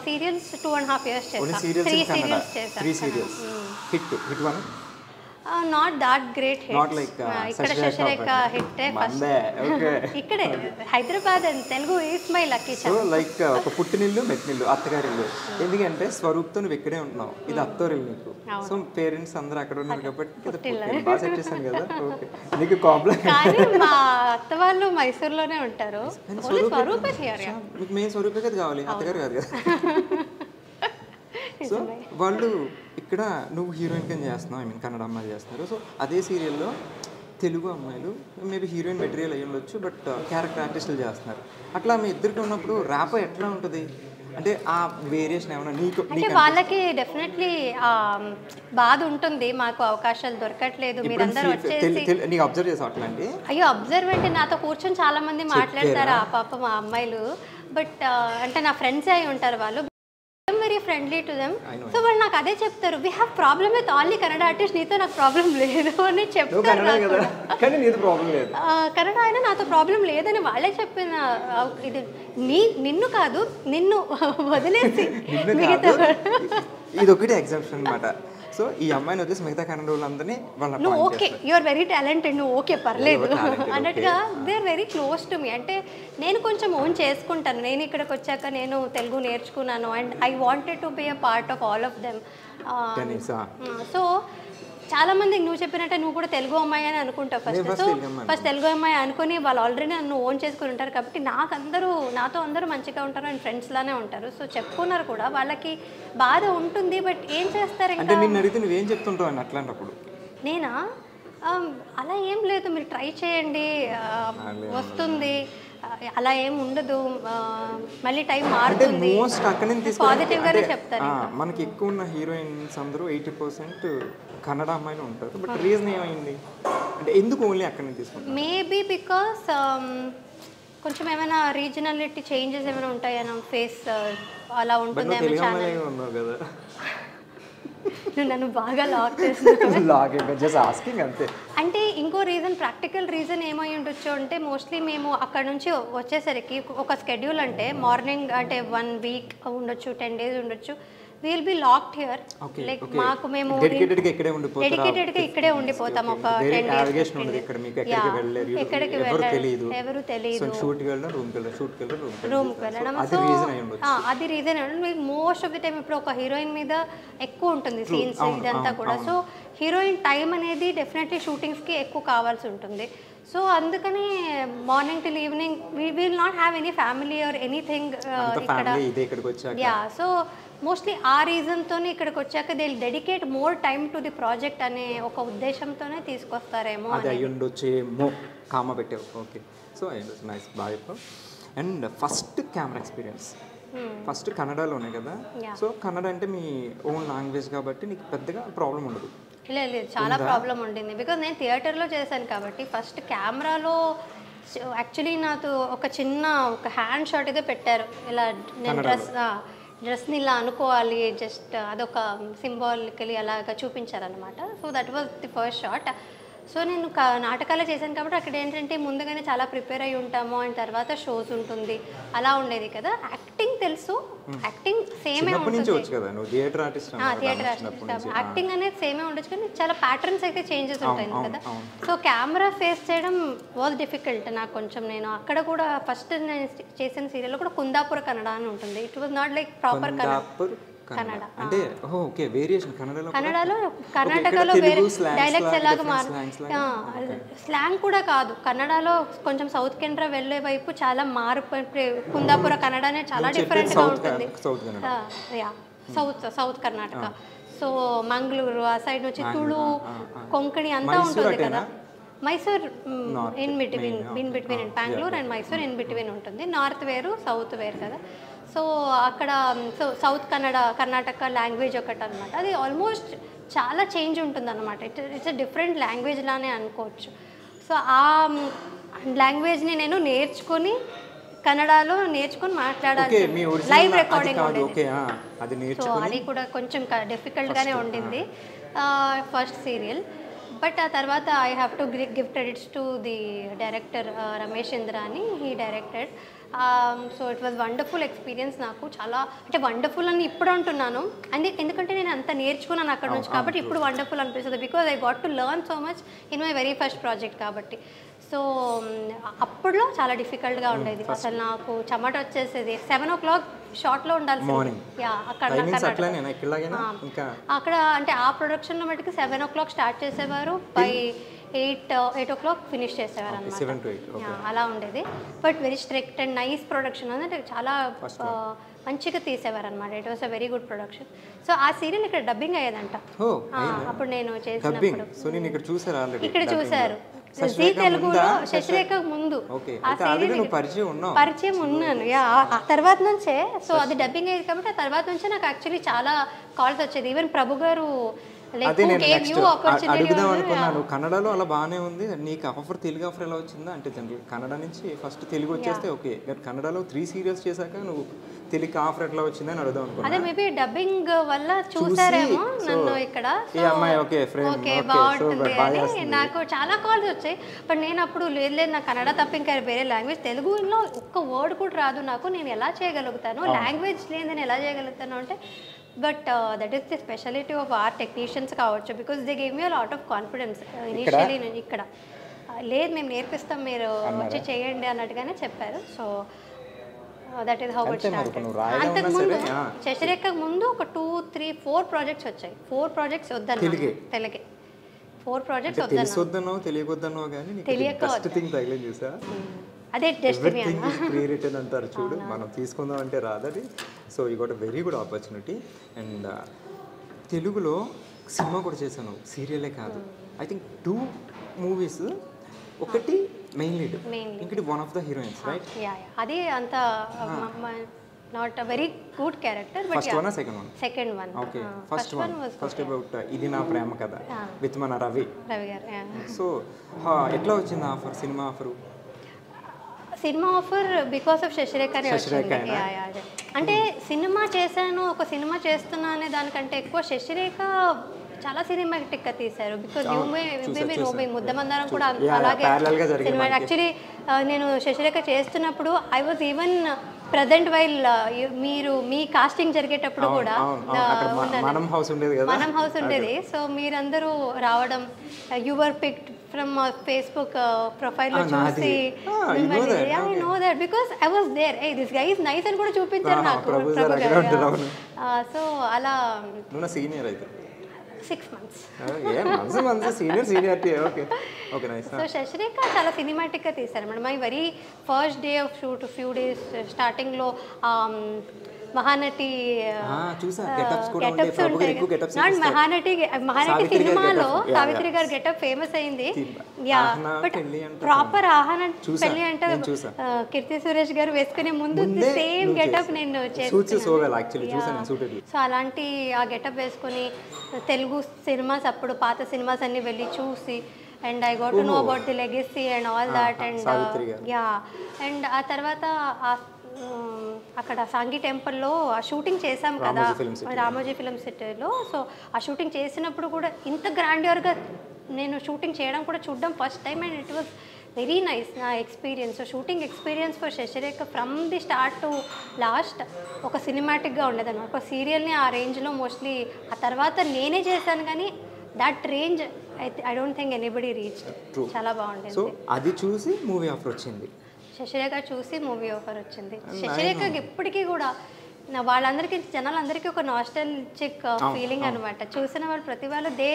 సీరియల్స్ 2.5 years చేసాను. 3 serials. Hit 1. Not that great hit. ఇక్కడ శశిరేఖ హిట్ ఫస్ట్. ఇక్కడే Hyderabad and Telugu is my lucky chance. So like ఒక పుట్టినిల్లు మెట్టినిల్లు అత్తగారిల్లు. ఎందుకంటే స్వరూప్తో నువ్వు ఇక్కడే ఉంటున్నావు, ఇది అత్తోరిల్లు నీకు. సో పేరెంట్స్ అందరూ అక్కడ ఉన్నారు కాబట్టి బాగా సెట్ చేశాను కదా. ఓకే, నీకు కాంప్లెక్స్. కానీ మా అత్త వాళ్ళు మైసూర్లోనే ఉంటారు. మీకు మెయిన్ స్వరూపే కదా కావాలి, అత్తగారు కాదు కదా. సో వాళ్ళు ఇక్కడ నువ్వు హీరోయిన్ కింద చేస్తున్నావు, ఐ మీన్ కన్నడ అమ్మాయిలు చేస్తున్నారు. సో అదే సీరియల్లో తెలుగు అమ్మాయిలు మేబీ హీరోయిన్ మెటీరియల్ అయ్యి ఉండొచ్చు, బట్ క్యారెక్టర్ ఆర్టిస్టులు చేస్తున్నారు. అట్లా మీ ఇద్దరికి ఉన్నప్పుడు ర్యాప్ ఎట్లా ఉంటుంది? అంటే ఆ వేరియేషన్ ఏమైనా నీకు? అంటే వాళ్ళకి డెఫినెట్లీ బాధ ఉంటుంది, మాకు అవకాశాలు దొరకట్లేదు, మీరందరూ వచ్చేసి. నీకు అబ్జర్వ్ చేసావు అట్లా? అంటే అయ్యో అబ్జర్వ్ అంటే నాతో కూర్చొని చాలా మంది మాట్లాడతారు ఆ పాప మా అమ్మాయిలు. బట్ అంటే నా ఫ్రెండ్స్ అయి ఉంటారు వాళ్ళు, very friendly to them. So వాళ్ళు నాకు అదే చెప్తారు, we have problem with only Kannada artist, నీతో నాకు ప్రాబ్లం లేదు అని చెప్తారు. కన్నడ అయినా నాతో ప్రాబ్లం లేదని వాళ్ళే చెప్పిన. ఇది నిన్ను కాదు, నిన్ను వదిలేసి ఇది ఒకటి ఎగ్జాంపుల్ అనమాట. సో ఈ అమ్మాయిని వచ్చేసి మిగతా కన్నడ వాళ్ళందరినీ నువ్వు okay, you are very talented, నువ్వు ఓకే పర్లేదు అన్నట్టుగా they are very close to me. అంటే నేను కొంచెం ఓన్ చేసుకుంటాను, నేను ఇక్కడికి వచ్చాక నేను తెలుగు నేర్చుకున్నాను and I wanted to be a part of all of them. So చాలా మంది నువ్వు చెప్పినట్టే నువ్వు కూడా తెలుగు అమ్మాయి అని అనుకుంటావు ఫస్ట్. సో ఫస్ట్ తెలుగు అమ్మాయి అనుకుని వాళ్ళు ఆల్రెడీ నన్ను ఓన్ చేసుకుని ఉంటారు కాబట్టి నాతో అందరూ మంచిగా ఉంటారు అండ్ ఫ్రెండ్స్ లానే ఉంటారు. సో చెప్పుకున్నారు కూడా, వాళ్ళకి బాధ ఉంటుంది. బట్ ఏం చేస్తారు ఇంకా? నువ్వేం చెప్తుంటావు అని అట్లాంటప్పుడు? నేనా అలా ఏం లేదు, మీరు ట్రై చేయండి, వస్తుంది, అలా ఏం ఉండదు, మళ్ళీ టైం మారుతుంది, పాజిటివ్ గానే చెప్తారు. మనకి ఎక్కువ ఉన్న హీరోయిన్స్ అందరూ 80% కన్నడ అమ్మాయిలు ఉంటారు. బట్ రీజన్ ఏమైంది అంటే ఎందుకు ఓన్లీ అక్కడ నుంచి తీసుకుంటారు? మేబీ బికాస్ కొంచెం ఏమైనా రీజనాలిటీ చేంజెస్ ఏమైనా ఉంటాయన్నా, ఫేస్ అలా ఉంటుంది. నువ్వు నన్ను బాగా లాక్ చేస్తున్నావు. అంటే ఇంకో రీజన్, ప్రాక్టికల్ రీజన్ ఏమై ఉండొచ్చు అంటే మోస్ట్లీ మేము అక్కడ నుంచి వచ్చేసరికి ఒక స్కెడ్యూల్ అంటే మార్నింగ్ అంటే 1 week ఉండొచ్చు, 10 days ఉండొచ్చు. Will be locked here. Like మాకు మేము డెడికేటెడ్గా ఇక్కడే ఉండిపోతాం ఒక 10 days. ఎక్కడికి వెళ్ళలేదు, ఎవరు తెలియదు, రూమ్కి వెళ్ళడం. సో అది reason. Most of the time ఇప్పుడు ఒక హీరోయిన్ మీద ఎక్కువ ఉంటుంది సీన్స్ ఇదంతా కూడా. సో హీరోయిన్ టైం అనేది డెఫినెట్లీ షూటింగ్స్కి ఎక్కువ కావాల్సి ఉంటుంది. సో అందుకని morning till evening we will not have any family or anything ఇక్కడ. యా, సో మోస్ట్లీ ఆ రీజన్తోనే ఇక్కడికి వచ్చాక they dedicate more time to the project అనే ఒక ఉద్దేశంతోనే తీసుకొస్తారేమో. అది అయ్యి ఉండొచ్చేమో, కామ పెట్టావు. ఓకే, సో అయ్యి ఉండొచ్చు. నైస్, బాగా చెప్పావు. And first camera experience first కన్నడలోనే కదా, సో కన్నడ అంటే మీ ఓన్ లాంగ్వేజ్ కాబట్టి నీకు పెద్దగా ప్రాబ్లం ఉండదు. లేదు, చాలా ప్రాబ్లం ఉండింది. బికాజ్ నేను థియేటర్లో చేశాను కాబట్టి ఫస్ట్ కెమెరాలో యాక్చువల్లీ నాకు ఒక చిన్న ఒక హ్యాండ్ షాట్ అయితే పెట్టారు. ఇలా నేను డ్రెస్ని ఇలా అనుకోవాలి, జస్ట్ అదొక సింబాలికలీ అలాగా చూపించారనమాట. So that was the first shot. So నేను నాటకాలే చేశాను కాబట్టి అక్కడ ఏంటంటే ముందుగానే చాలా ప్రిపేర్ అయి ఉంటాము, అండ్ తర్వాత షోస్ ఉంటుంది, అలా ఉండేది కదా. యాక్టింగ్ తెలుసు, యాక్టింగ్ సేమే ఉంటుంది. థియేటర్ ఆర్టిస్ట్ యాక్టింగ్ అనేది సేమే ఉండొచ్చు, కానీ చాలా ప్యాటర్న్స్ అయితే చేంజెస్ ఉంటాయి కదా. సో కెమెరా ఫేస్ చేయడం వాజ్ డిఫికల్ట్ నాకు కొంచెం. నేను అక్కడ కూడా ఫస్ట్ నేను చేసిన సీరియల్లో కూడా కుందాపుర కన్నడ అని ఉంటుంది. It was not like proper Kannada. అంటే ఓకే, వేరియేషన్ కన్నడలో కర్ణాటకలో వేరే డైలెక్ట్స్ ఎలాగ స్లాంగ్ కూడా కాదు. కన్నడలో కొంచెం సౌత్ కెనరా వెళ్ళే వైపు చాలా కుందాపుర కన్నడ అనేది చాలా డిఫరెంట్ గా ఉంటుంది. సౌత్ కర్ణాటక, సో మంగళూరు ఆ సైడ్ నుంచి తుళు, కొంకణి అంతా ఉంటుంది కదా. Mysore in between Bengaluru and Mysore in between ఉంటుంది. నార్త్ వేరు, సౌత్ వేరు కదా. సో అక్కడ సౌత్ కర్ణాటక లాంగ్వేజ్ ఒకటి అనమాట. అది ఆల్మోస్ట్ చాలా చేంజ్ ఉంటుంది అనమాట. ఇట్స్ అ డిఫరెంట్ లాంగ్వేజ్ లానే అనుకోవచ్చు. సో ఆ లాంగ్వేజ్ని నేను నేర్చుకొని కన్నడలో నేర్చుకొని మాట్లాడాలి. లైవ్ రికార్డింగ్ ఉండేది. సో అది కూడా కొంచెం డిఫికల్ట్గానే ఉండింది ఫస్ట్ సీరియల్. బట్ ఆ తర్వాత I have to give credits to the director Ramesh Indra అని, he directed. So it was wonderful experience. నాకు చాలా అంటే వండర్ఫుల్ అని ఇప్పుడు అంటున్నాను, ఎందుకంటే నేను అంత నేర్చుకున్నాను అక్కడ నుంచి కాబట్టి ఇప్పుడు వండర్ఫుల్ అనిపిస్తుంది. Because I got to learn so much in my very first project కాబట్టి. సో అప్పుడులో చాలా డిఫికల్ట్గా ఉండేది. అసలు నాకు చెమట వచ్చేసేది. 7 o'clock షార్ట్లో ఉండాల్సింది. అక్కడ అంటే ఆ ప్రొడక్షన్లో మటుకు 7 o'clock స్టార్ట్ చేసేవారు, బై 8 o'clock ఫినిష్ చేసేవారు అనమాట. అలా ఉండేది. But very strict and nice production అంటే చాలా మంచిగా తీసేవారు అనమాట. It was a very good production. So ఆ సీరియల్ ఇక్కడ డబ్బింగ్ అయ్యేదంట అప్పుడు నేను చేసినప్పుడు. ఇక్కడ చూసారు జీ తెలుగులో శశిరేఖ ముందు పరిచయం ఉన్నాను. ఆ తర్వాత నుంచే సో అది డబ్బింగ్ అయ్యేది కాబట్టి ఆ తర్వాత నుంచే నాకు యాక్చువల్లీ చాలా కాల్స్ వచ్చేది. ఈవెన్ ప్రభు గారు అడుగుదాం అనుకున్నాను. కన్నడలో అలా బాగానే ఉంది, నీకు ఆఫర్ తెలుగు ఆఫర్ ఎలా వచ్చిందా అంటే జనరల్ కన్నడ నుంచి ఫస్ట్ తెలుగు వచ్చేస్తే ఓకే, కన్నడలో 3 సీరియల్స్ చేశాక నువ్వు తెలుగు ఆఫర్ ఎట్లా వచ్చిందని అడుగుదాం అనుకున్నాను. అదే మేబీ డబ్బింగ్ వల్ల చూసారేమో నన్ను ఇక్కడ. ఓకే బాగుంటుంది అని నాకు చాలా కాల్స్ వచ్చాయి. బట్ నేను అప్పుడు లేదు నాకు కన్నడ తప్ప ఇంకా వేరే లాంగ్వేజ్, తెలుగులో ఒక్క వర్డ్ కూడా రాదు నాకు, నేను ఎలా చేయగలుగుతాను, లాంగ్వేజ్ లేదు నేను ఎలా చేయగలుగుతాను అంటే. But that is the speciality of our technicians కావచ్చు, because they give me a lot of confidence initially. నేను ఇక్కడ లేదు మేము నేర్పిస్తాం మీరు వచ్చి చేయండి అన్నట్టుగానే చెప్పారు. So that is how it started. అంతకుముందు శశిరేఖ ముందు ఒక 2, 3, 4 ప్రాజెక్ట్స్ వచ్చాయి. 4 ప్రాజెక్ట్స్ వద్దన్నా తెలుగే 4 ప్రాజెక్ట్స్ వద్దన్నా తెలియక అదే డెస్టినీ క్రియేటెడ్ అంటారు చూడు, మనం తీసుకుందాం అంటే రాదది. So you got a very good opportunity. And తెలుగులో సినిమా కూడా చేశాను, సీరియలే కాదు. ఐ థింక్ 2 movies, ఒకటి మెయిన్ లీడ్, ఇంకటి one of the heroines, right? అది అంత not a very good character. But first one second one? Second one. Okay, first about ఇది నా ప్రేమ కథ విత్ మన రవి గారు. సో ఎట్లా వచ్చింది ఆఫర్, సినిమా ఆఫర్? సినిమా ఆఫర్ బికాస్ ఆఫ్ శశిరేఖనే వచ్చింది. అంటే సినిమా చేశాను, ఒక సినిమా చేస్తున్నా అనే దానికంటే ఎక్కువ శశిరేఖ చాలా సినిమాటిక్గా తీశారు. బికాజ్ ముద్దమందారం కూడా అలాగే సినిమా. యాక్చువల్లీ నేను శశిరేఖ చేస్తున్నప్పుడు I was even present while మీ కాస్టింగ్ జరిగేటప్పుడు కూడా మనం హౌస్ ఉండేది. సో మీరందరూ రావడం, you were picked from Facebook ప్రొఫైల్లో చూసి I know that because I was there. This guy is nice అని కూడా చూపించారు నాకు. సో అలా 6 months. సో శశిరేఖ చాలా సినిమాటిక్గా తీశారు madam. My very first day of shoot, few days స్టార్టింగ్లో మహానటి చూసా గెటప్స్ కూడా ఉండే గెటప్స్ ప్రభు గారు ఉంటాయి ఎక్కువ గెటప్స్ నాట్ మహానటి సావిత్రి గారి సినిమాలో getup. Yeah, సావిత్రి గారి గెటప్ ఫేమస్ అయింది యా ఆహనా బట్ పెళ్లి అంటే ప్రాపర్ ఆహనా చూసా, పెళ్లి అంటే నేను చూసా. కీర్తి సురేష్ గారు వేసుకునే ముందు ముందే సేమ్ నువ్వు గెటప్ చేసావు. నేను Suits so well చేస్తాను actually. చూసా నేను suited. సో అలాంటి ఆ గెటప్ వేసుకొని తెలుగు సినిమాస్ అప్పుడు పాత సినిమాస్ అన్ని వెళ్ళి చూసి and I got to know about the legacy and all that and Savitri garu. Yeah and ఆ తర్వాత అక్కడ సాంగి టెంపుల్లో ఆ షూటింగ్ చేసాం కదా Ramoji film city. Ramoji film సిటీలో సో ఆ షూటింగ్ చేసినప్పుడు కూడా ఇంత గ్రాండ్యూర్గా నేను షూటింగ్ చేయడం కూడా చూడడం first time and it was very nice నా experience so shooting experience for Sasirekha from the start to last ఒక సినిమాటిక్గా ఉండేదన్నమాట ఒక సీరియల్ని ఆ రేంజ్లో మోస్ట్లీ ఆ తర్వాత నేనే చేశాను కానీ that range I don't think anybody reached చాలా బాగుండేది సో అది చూసి మూవీ ఆఫర్ వచ్చింది. శశిరేఖ చూసి మూవీ ఆఫర్ వచ్చింది. శశిరేఖకి ఎప్పటికీ కూడా వాళ్ళందరికీ జనాలందరికీ ఒక నాస్టాల్జిక్ ఫీలింగ్ అనమాట. చూసిన వాళ్ళు ప్రతి వాళ్ళు they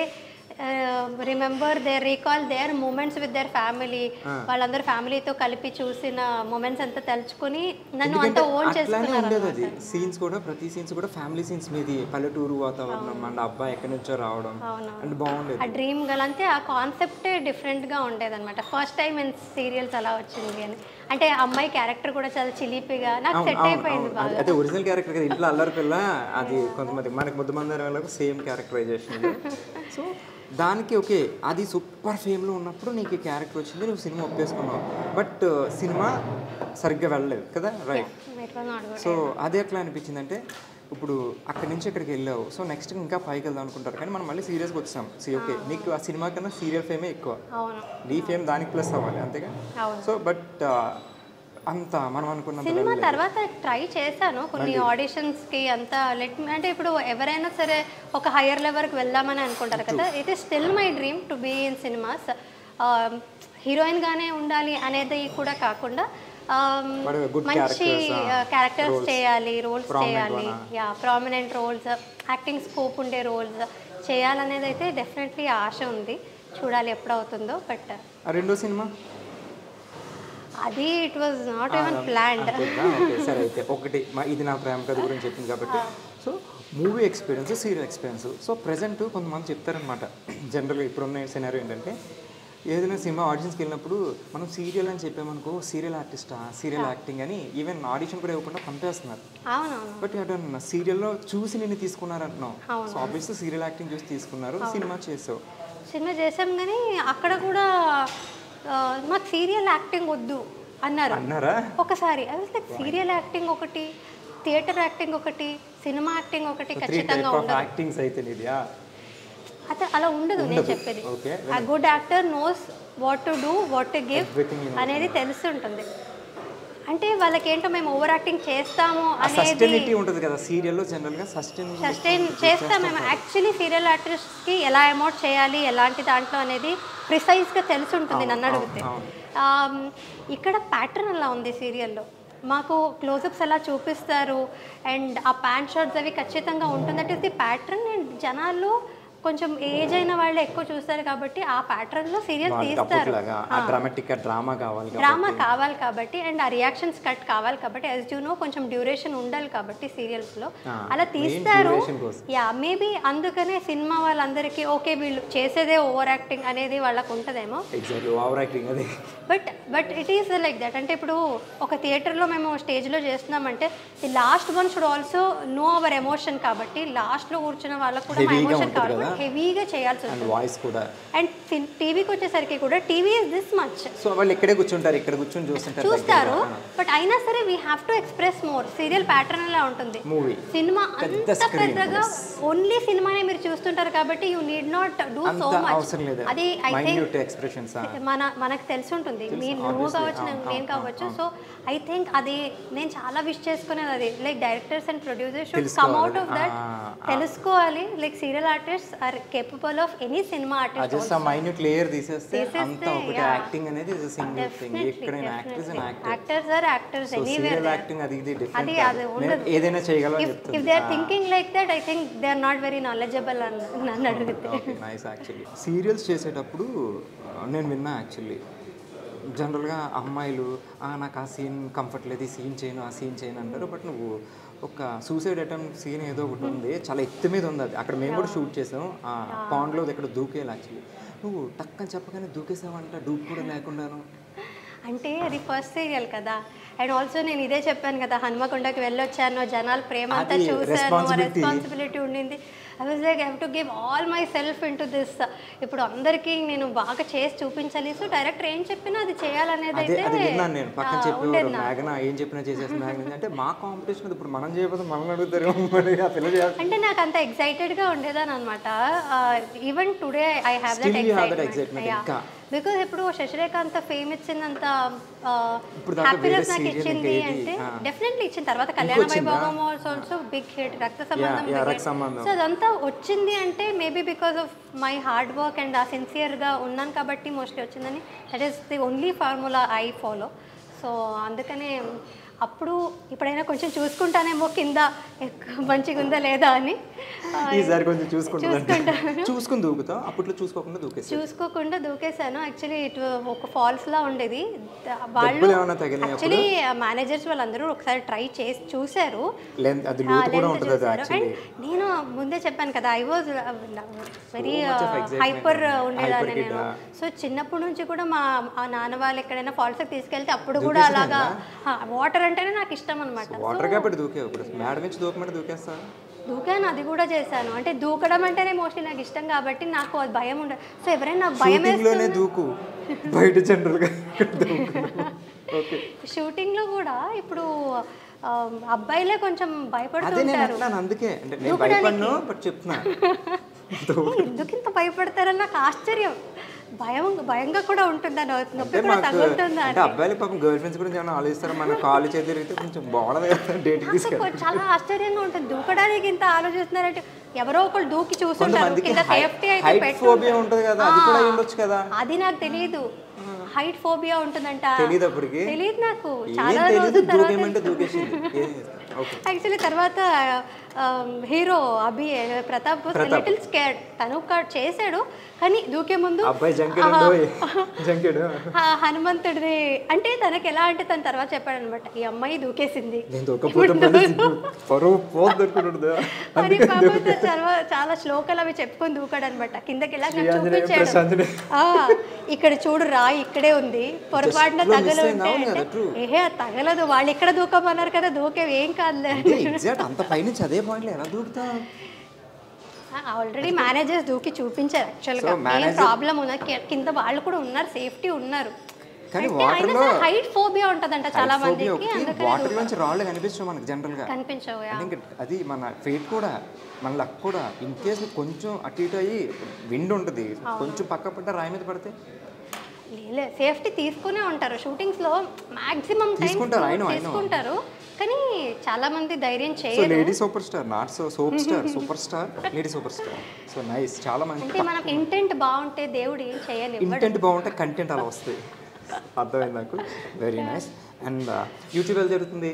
remember they recall their moments with their family వాళ్ళందరూ ఫ్యామిలీతో కలిపి చూసిన మూమెంట్స్ అంతా తలుచుకొని నన్ను అంత ఓన్ చేసుకున్నారు. సీన్స్ కూడా ప్రతి సీన్స్ కూడా ఫ్యామిలీ సీన్స్ మీది పల్లెటూరు వాతావరణం అండ్ అబ్బాయి ఎక్కడి నుంచో రావడం అండ్ బాగుండేది. ఆ డ్రీమ్ గల్ అంతే ఆ కాన్సెప్టే డిఫరెంట్గా ఉండేదన్నమాట. ఫస్ట్ టైం ఇన్ సీరియల్స్ అలా వచ్చింది అని అంటే అమ్మాయి క్యారెక్టర్ కూడా చాలా చిలిపిగా నాకు సెట్ అయిపోయింది బాగా. అయితే ఒరిజినల్ క్యారెక్టర్ కదా ఇంట్లో అల్లరి పిల్ల అది కొంతమంది మనకి ముద్దమందరి వాళ్ళకు సేమ్ క్యారెక్టరైజేషన్. సో దానికి ఓకే అది సూపర్ ఫేమ్లో ఉన్నప్పుడు నీకు ఈ క్యారెక్టర్ వచ్చింది నువ్వు సినిమా ఒప్పేసుకున్నావు బట్ సినిమా సరిగ్గా వెళ్ళలేదు కదా రైట్. సో అది ఎట్లా అనిపించింది అంటే ఇప్పుడు అక్కడి నుంచి ఇక్కడికి వెళ్ళావు సో నెక్స్ట్ ఇంకా పైకి వెళ్దాం అనుకుంటారు కానీ మనం మళ్ళీ సీరియస్గా వచ్చాం. ఓకే నీకు ఆ సినిమా కన్నా సీరియల్ ఫేమే ఎక్కువ నీ ఫేమ్ దానికి ప్లస్ అవ్వాలి అంతేగా. సో బట్ అంత మనం అనుకున్న సినిమా తర్వాత ట్రై చేశాను కొన్ని ఆడిషన్స్కి అంతా అంటే ఇప్పుడు ఎవరైనా సరే ఒక హయ్యర్ లెవెల్కి వెళ్దామని అనుకుంటారు కదా. It is still my dream to be in cinemas. హీరోయిన్గానే ఉండాలి అనేది కూడా కాకుండా మంచి క్యారెక్టర్స్ చేయాలి రోల్స్ చేయాలి yeah prominent roles acting scope ఉండే రోల్స్ చేయాలనేది అయితే డెఫినెట్లీ ఆశ ఉంది. చూడాలి ఎప్పుడవుతుందో. బట్ రెండో సినిమా అది it was not even planned. సరే అయితే ఒకటి ఇది నా ప్రేమ కథ గురించి చెప్పింది కాబట్టి so movie experience serial experience. So present కొంతమంది చెప్తారనమాట జనరల్గా ఇప్పుడున్న సినారియో ఏంటంటే ఏదైనా సినిమా ఆడిషన్స్కి వెళ్ళినప్పుడు మనం సీరియల్ అని చెప్పామనుకో సీరియల్ ఆర్టిస్టా సీరియల్ యాక్టింగ్ అని ఈవెన్ ఆడిషన్ కూడా ఇవ్వకుండా పంపేస్తున్నారు. బట్ అటన్నా సీరియల్లో చూసి నిన్ను తీసుకున్నారు అంటున్నావు. సో ఆబ్వియస్లీ సీరియల్ యాక్టింగ్ చూసి తీసుకున్నారు సినిమా చేసావు. సినిమా చేసాం కానీ అక్కడ కూడా మాకు సీరియల్ యాక్టింగ్ వద్దు అన్నారా ఒకసారి. సీరియల్ యాక్టింగ్ ఒకటి థియేటర్ యాక్టింగ్ ఒకటి సినిమా యాక్టింగ్ ఒకటి ఖచ్చితంగా ఉండదు. అదే అలా ఉండదు. నేను చెప్పేది ఆ good actor knows what to do what to give అనేది తెలుస్తుంటుంది. అంటే వాళ్ళకి ఏంటో మేము ఓవర్ యాక్టింగ్ చేస్తాము అనేది ఉంటుంది కదా సీరియల్లో జనరల్గా సస్టైన్ చేస్తాం మేము. యాక్చువల్లీ సీరియల్ ఆర్టిస్ట్కి ఎలా అమౌంట్ చేయాలి ఎలాంటి దాంట్లో అనేది ప్రిసైజ్గా తెలిసి ఉంటుంది నన్ను అడిగితే. ఇక్కడ ప్యాటర్న్ అలా ఉంది సీరియల్లో. మాకు క్లోజప్స్ ఎలా చూపిస్తారు అండ్ ఆ ప్యాంట్ షర్ట్స్ అవి ఖచ్చితంగా ఉంటుంది. That is the pattern. And జనాలు కొంచెం ఏజ్ అయిన వాళ్ళు ఎక్కువ చూస్తారు కాబట్టి ఆ ప్యాటర్న్లో సీరియల్ తీస్తారు. డ్రామా కావాలి కాబట్టి అండ్ ఆ రియాక్షన్స్ కట్ కావాలి కాబట్టి యాజ్ యూ నో కొంచెం డ్యూరేషన్ ఉండాలి కాబట్టి సీరియల్స్లో అలా తీస్తారు. యా మేబీ అందుకనే సినిమా వాళ్ళందరికీ ఓకే వీళ్ళు చేసేదే ఓవర్ యాక్టింగ్ అనేది వాళ్ళకు ఉంటుందేమో. But it is like that. అంటే ఇప్పుడు ఒక థియేటర్లో మేము స్టేజ్లో చేస్తున్నామంటే the last one should also know our emotion కాబట్టి లాస్ట్లో కూర్చున్న వాళ్ళకు కూడా మా ఎమోషన్ కావాలి హెవీగా చేయాల్సి వస్తుంది. అండ్ టీవీకి వచ్చేసరికి కూడా TV is this much. So వాళ్ళు ఇక్కడే కూర్చుంటారు ఇక్కడ కూర్చొని చూస్తారు బట్ అయినా సరే we have to express more. Serial pattern అలా ఉంటుంది. సినిమా అంత పెద్దగా ఓన్లీ సినిమానే మీరు చూస్తుంటారు కాబట్టి you need not do so much. అది ఐ థింక్ మనకు తెలిసి ఉంటుంది నువ్వు కావచ్చు నేను కావచ్చు. సో ఐ థింక్ అది నేను చాలా విష్ చేసుకునేది అది like directors and producers should come out of that. తెలుసుకోవాలి like serial artist are capable of any cinema artist. Just ఆ మైన్యూట్ లేయర్ తీసేస్తే అంత ఒకటి యాక్టింగ్ అనేది ఇస్ ఎ సింగిల్ థింగ్. ఎక్కడైనా actors and actors are actors anywhere. Serial acting అది different. అది ఏదైనా చేయగలరు చెప్తారు. If they are thinking like that I think they are not very knowledgeable అని అడిగితే. Okay nice. యాక్చువల్లీ సీరియల్స్ చేసేటప్పుడు నేను విన్నా యాక్చువల్లీ జనరల్గా అమ్మాయిలు నాకు ఆ సీన్ కంఫర్ట్ లేదు ఈ సీన్ చేయను ఆ సీన్ చేయను అంటారు. బట్ నువ్వు ఒక సూసైడ్ అటెంప్ట్ సీన్ ఏదో ఒకటి ఉంది, చాలా ఎత్తు మీద ఉంది అది. అక్కడ మేము కూడా షూట్ చేసాం. ఆ పాండ్లో ఇక్కడ దూకేయాలి యాక్చువల్లీ. నువ్వు టక్కని చెప్పగానే దూకేసావంట, డూప్ కూడా లేకుండాను. అంటే అది ఫస్ట్ సీరియల్ కదా, అండ్ ఆల్సో నేను ఇదే చెప్పాను కదా, హనుమకొండకి వెళ్ళొచ్చాను, జనాల ప్రేమ అంతా చూసాను, రెస్పాన్సిబిలిటీ ఉండింది. I was like I have to give all my self in to this. ఇప్పుడు అందరికీ నేను బాగా చేసి చూపించాలి. సో డైరెక్టర్ ఏం చెప్పినా అది చేయాలనేది అయితే నేను పక్కన చెప్పేవారు, మేఘన ఏం చెప్పినా చేసేసి మేఘన అంటే మా కాంపిటీషన్ ఇప్పుడు మనం చేయకపోతే మనల్ని అడుగుతారు అంటే నాకు అంత ఎక్సైటెడ్గా ఉండేదాన్ని అనమాట. Even today I have that excitement because ఇప్పుడు శశిరేఖ అంత ఫేమ్ ఇచ్చిందంత హ్యాపీనెస్ నాకు ఇచ్చింది అంటే డెఫినెట్లీ ఇచ్చిన తర్వాత కళ్యాణ Vaibhogam was also big hit, రక్త సంబంధం. సో అదంతా వచ్చింది అంటే maybe because of my hard work and సిన్సియర్గా ఉన్నాను కాబట్టి మోస్ట్లీ వచ్చిందని. That is the only formula I follow. So అందుకనే అప్పుడు ఇప్పుడైనా కొంచెం చూసుకుంటానేమో కింద మంచిగా ఉందా లేదా అని. ఈసారి కొంచెం చూసుకుని దూకుతా, అప్పట్లో చూసుకోకుండా దూకేసాను. యాక్చువల్లీ ఇటు ఒక ఫాల్స్ లా ఉండేది. వాళ్ళు యాక్చువల్లీ మేనేజర్స్ వాళ్ళందరూ ఒకసారి ట్రై చేసి చూశారు. అండ్ నేను ముందే చెప్పాను కదా, ఐ వాజ్ వెరీ హైపర్ ఉండేదాన్ని నేను. సో చిన్నప్పటి నుంచి కూడా మా నాన్న వాళ్ళు ఎక్కడైనా ఫాల్స్ తీసుకెళ్తే అప్పుడు కూడా అలాగా వాటర్ అంటేనే నాకు ఇష్టం అనమాట. దూకాను, అది కూడా చేశాను. అంటే దూకడం అంటేనే మోస్ట్లీ నాకు ఇష్టం కాబట్టి నాకు అది భయం ఉండదు. సో ఎవరైనా నాకు భయం షూటింగ్లో కూడా ఇప్పుడు అబ్బాయిలే కొంచెం భయపడుతుంటారు. ఎందుకు ఇంత భయపడతారని నాకు ఆశ్చర్యం. భయంగా కూడా ఉంటుందా, నొప్పి కూడా తగ్గుతుందా అంటే అబ్బాయిలు పాపం గర్ల్ ఫ్రెండ్స్ గురించి ఏమైనా ఆలోచిస్తారు. మన కాలు చేతిరిగితే కొంచెం బాగుండదు కదా డేట్ తీసుకెళ్ళి. చాలా ఆశ్చర్యంగా ఉంటుంది. దూకడానికి ఇంత ఆలోచిస్తున్నారంటే ఎవరో ఒకళ్ళు దూకి చూస్తుంటారు. కింద సేఫ్టీ అయితే ఉంటుంది కదా, అది కూడా ఉండొచ్చు కదా. అది నాకు తెలియదు. హైట్ ఫోబియా ఉంటుందంట, తెలియదు నాకు. చాలా రోజుల తర్వాత యాక్చువల్లీ తర్వాత హీరో ప్రతాప్ లిటిల్ స్కేర్డ్. తను చేశాడు కానీ దూకే ముందు హనుమంతుడిది అంటే తనకి ఎలా అంటే తన తర్వాత చెప్పాడు అనమాట, ఈ అమ్మాయి దూకేసింది. చాలా శ్లోకాలు అవి చెప్పుకొని దూకాడు అనమాట. కిందకి ఎలా చూపించాడు, ఇక్కడ చూడు రాయి ఇక్కడే ఉంది, పొరపాటున తగలు ఉంటే ఏహే తగలదు, వాళ్ళు ఇక్కడ దూకమన్నారు కదా, దూకేవి ఏం కాదులే. ఆల్రెడీ మేనేజర్స్ దూకి చూపించారు. యాక్చువల్గా ఏం ప్రాబ్లం ఉన్నా కింద వాళ్ళు కూడా ఉన్నారు, సేఫ్టీ ఉన్నారు. హైట్ ఫోబియా ఉంటదంట చాలా మందికి. వాటర్ నుంచి రాళ్ళు కనిపించవు మనకి జనరల్ గా, కనిపించవు. అది మన ఫేట్ కూడా, మన లక్ కూడా. ఇన్ కేస్ కొంచెం అటు ఇటు అయ్యి విండ్ ఉంటుంది, కొంచెం పక్క పడ్డ రాయి మీద పడితే సేఫ్టీ తీసుకునే ఉంటారు. షూటింగ్స్ లో మాక్సిమం తీసుకుంటారు కానీ చాలా మంది ధైర్యం చేయరు. Lady super star, not soap star, super star, lady super star. So nice. చాలా మంది అంటే మనకి ఇంటెంట్ బాగుంటే దేవుడు ఏం చేయని, ఇంటెంట్ బాగుంటే కంటెంట్ అలా వస్తుంది. అర్థమైంది నాకు. Very nice. అండ్ యూట్యూబ్ ఎలా జరుగుతుంది?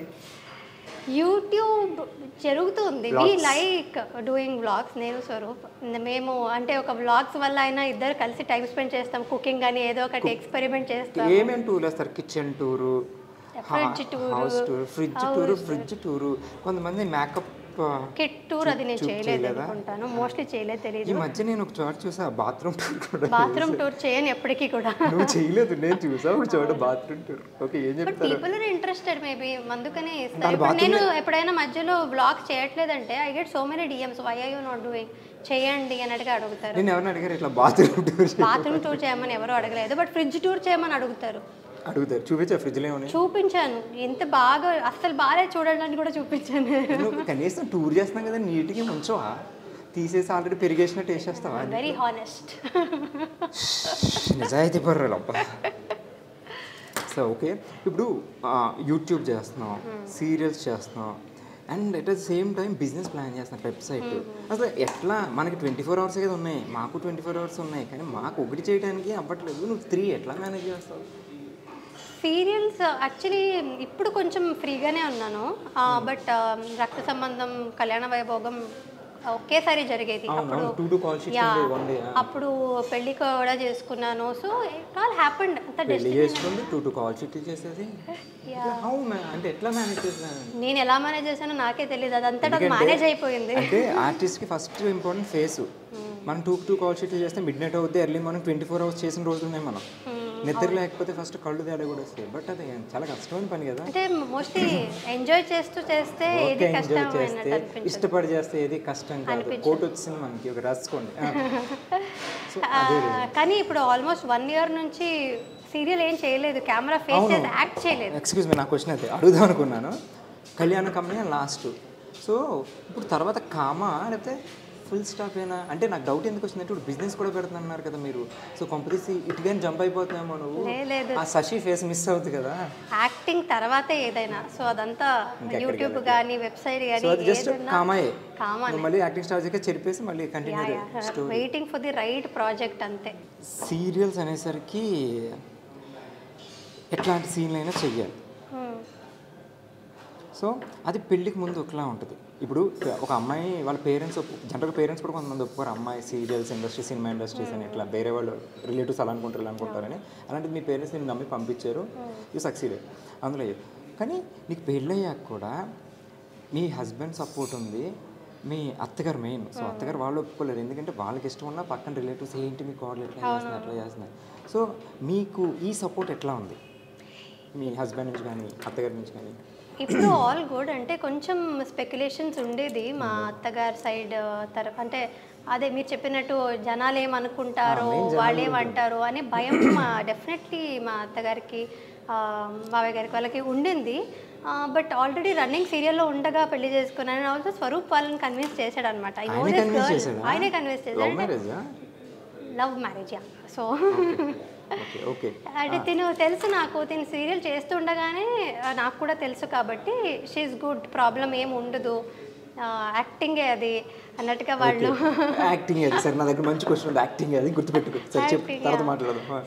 యూట్యూబ్ జరుగుతుంది. We like doing vlogs. నేను స్వరూప్ మేము అంటే ఒక వ్లాగ్స్ వల్ల అయినా ఇద్దరు కలిసి టైం స్పెండ్ చేస్తాం. కుకింగ్ అని ఏదో ఒకటి ఎక్స్పెరిమెంట్ చేస్తాం. ఏమేమి టూర్ వేస్తారు? Kitchen tour, house tour, fridge tour, కొంతమంది మేకప్ కిట్ టూర్. అది నేను చేయలేదు అనుకుంటాను, మోస్ట్లీ చేయలేదు, తెలియదు. ఈ మధ్య నేను ఒక చోట చూసా బాత్రూమ్ టూర్ కూడా. బాత్రూమ్ టూర్ చేయను ఎప్పటికీ కూడా. నువ్వు చేయలేదు, నేను చూసా ఒక చోట బాత్రూమ్ టూర్. ఓకే, ఏం చెప్తారు? పీపుల్ ఆర్ ఇంట్రెస్టెడ్ మేబీ, అందుకనే ఇస్తాను. నేను ఎప్పుడైనా మధ్యలో వ్లాగ్ చేయట్లేదంటే I get so many DMs, why are you not doing, చేయండి అన్నట్టుగా అడుగుతారు. నేను ఎవరిని అడిగారు ఇట్లా బాత్రూమ్ టూర్ చేయమని ఎవరు అడగలేదు, బట్ ఫ్రిడ్జ్ టూర్ చేయమని అడుగుతారు. చూపించా ఫ్రిడ్జ్లో ఏమని? చూపించాను. ఎంత బాగా అస్సలు బాగాలేదు చూడడానికి కూడా చూపించాను. కనీసం టూర్ చేస్తున్నాం కదా, నీట్గా ఉంచవా? తీసేసి ఆల్రెడీ పెరిగేసినట్టు వేసేస్తావా? Very honest. నిజాయితీ పర్వాలబ్బా. సో ఓకే, ఇప్పుడు యూట్యూబ్ చేస్తున్నాం, సీరియల్స్ చేస్తున్నాం, and at the same time business plan చేస్తున్నాం, వెబ్సైట్. అసలు ఎట్లా? మనకి 24 hours కదా ఉన్నాయి, మాకు 24 hours ఉన్నాయి, కానీ మాకు ఒకటి చేయడానికి అవ్వట్లేదు. నువ్వు 3 ఎట్లా మేనేజ్ చేస్తావు? సీరియల్స్ యాక్చువల్లీ ఇప్పుడు కొంచెం ఫ్రీగానే ఉన్నాను, బట్ రక్త సంబంధం, కళ్యాణ వైభోగం ఒకేసారి జరిగేది. అప్పుడు అప్పుడు పెళ్లి కూడా చేసుకున్నాను. So it all happened. నేను ఎలా మేనేజ్ చేశానో నాకే తెలియదు, అదంతా మేనేజ్ అయిపోయింది. అంటే ఆర్టిస్ట్ కి ఫస్ట్ ఇంపార్టెంట్ ఫేస్. మనం 2 కాల్ షీట్లు చేస్తే మిడ్ నైట్ అవుద్ది, ఎర్లీ మార్నింగ్ 24 hours చేసిన రోజులు ఉన్నాయి. మనం నిద్ర లేకపోతే ఫస్ట్ కళ్ళు తేడా కూడా వస్తాయి. బట్ అది చాలా కష్టమైన పని కదా. అంటే మోస్ట్లీ ఎంజాయ్ చేస్తే ఏది కష్టం చేస్తే, ఇష్టపడి చేస్తే ఏది కష్టం కాదు. కోట్ వచ్చింది మనకి, ఒక రాసుకోండి. కానీ ఇప్పుడు ఆల్మోస్ట్ 1 year నుంచి సీరియల్ ఏం చేయలేదు, కెమెరా ఫేస్ చేసి యాక్ట్ చేయలేదు. ఎక్స్క్యూజ్ మీ, నా క్వశ్చన్ అయితే అడుగుదాం అనుకున్నాను. కళ్యాణ కంపెనీ లాస్ట్, సో ఇప్పుడు తర్వాత కామా లేకపోతే ఫుల్ స్టాప్ అయినా? అంటే నాకు డౌట్ ఎందుకు వచ్చిందంటే ఇప్పుడు బిజినెస్ కూడా పెడుతున్నారు కదా మీరు, సో కంపెనీస్ ఇటుగా జంప్ అయిపోతామో నువ్వు, ఆ శశి ఫేస్ మిస్ అవుతుంది కదా. యాక్టింగ్ తర్వాతే ఏదైనా, సో అదంతా యూట్యూబ్ కానీ వెబ్సైట్ కానీ జస్ట్ కామాయే, మళ్ళీ యాక్టింగ్ స్టార్ట్ చేసి చెరిపేసి మళ్ళీ continue, waiting for the right project అంతే. సీరియల్స్ అనేసరికి ఎట్లాంటి సీన్లు అయినా చెయ్యాలి. సో అది పెళ్ళికి ముందు ఒకలా ఉంటుంది. ఇప్పుడు ఒక అమ్మాయి వాళ్ళ పేరెంట్స్ జనరల్ పేరెంట్స్ కూడా కొంతమంది ఒప్పుకోరు, అమ్మాయి సీరియల్స్ ఇండస్ట్రీ, సినిమా ఇండస్ట్రీస్ అని ఇట్లా వేరే వాళ్ళు రిలేటివ్స్ అలా అనుకుంటారని. అలాంటిది మీ పేరెంట్స్ నేను నమ్మి పంపించారు, యూ సక్సీడెడ్ అందులో. కానీ నీకు పెళ్ళయ్యాక కూడా మీ హస్బెండ్ సపోర్ట్ ఉంది, మీ అత్తగారు మెయిన్. సో అత్తగారు వాళ్ళు ఒప్పుకోలేరు, ఎందుకంటే వాళ్ళకి ఇష్టం ఉన్న పక్కన రిలేటివ్స్ ఏంటి మీ కోడలు ఎట్లా చేస్తున్నారు అట్లా చేస్తున్నారు. సో మీకు ఈ సపోర్ట్ ఎట్లా ఉంది మీ హస్బెండ్ నుంచి కానీ అత్తగారి నుంచి కానీ? ఇప్పుడు ఆల్ గుడ్. అంటే కొంచెం స్పెక్యులేషన్స్ ఉండేది మా అత్తగారి సైడ్ అంటే అదే మీరు చెప్పినట్టు జనాలు ఏమనుకుంటారో, వాళ్ళు ఏమంటారో అనే భయం డెఫినెట్లీ మా అత్తగారికి, మావయ్య గారికి వాళ్ళకి ఉండింది. బట్ ఆల్రెడీ రన్నింగ్ సీరియల్లో ఉండగా పెళ్లి చేసుకున్నాను. ఆల్సో స్వరూప్ వాళ్ళని కన్విన్స్ చేశాడు అనమాట. ఆయనే కన్విన్స్ చేశాడు. Love marriage. సో అంటే తిను తెలుసు నాకు, తిను సీరియల్ చేస్తుండగానే నాకు కూడా తెలుసు కాబట్టి షీఈస్ గుడ్, ప్రాబ్లం ఏం ఉండదు, యాక్టింగే అది అన్నట్టుగా వాళ్ళు.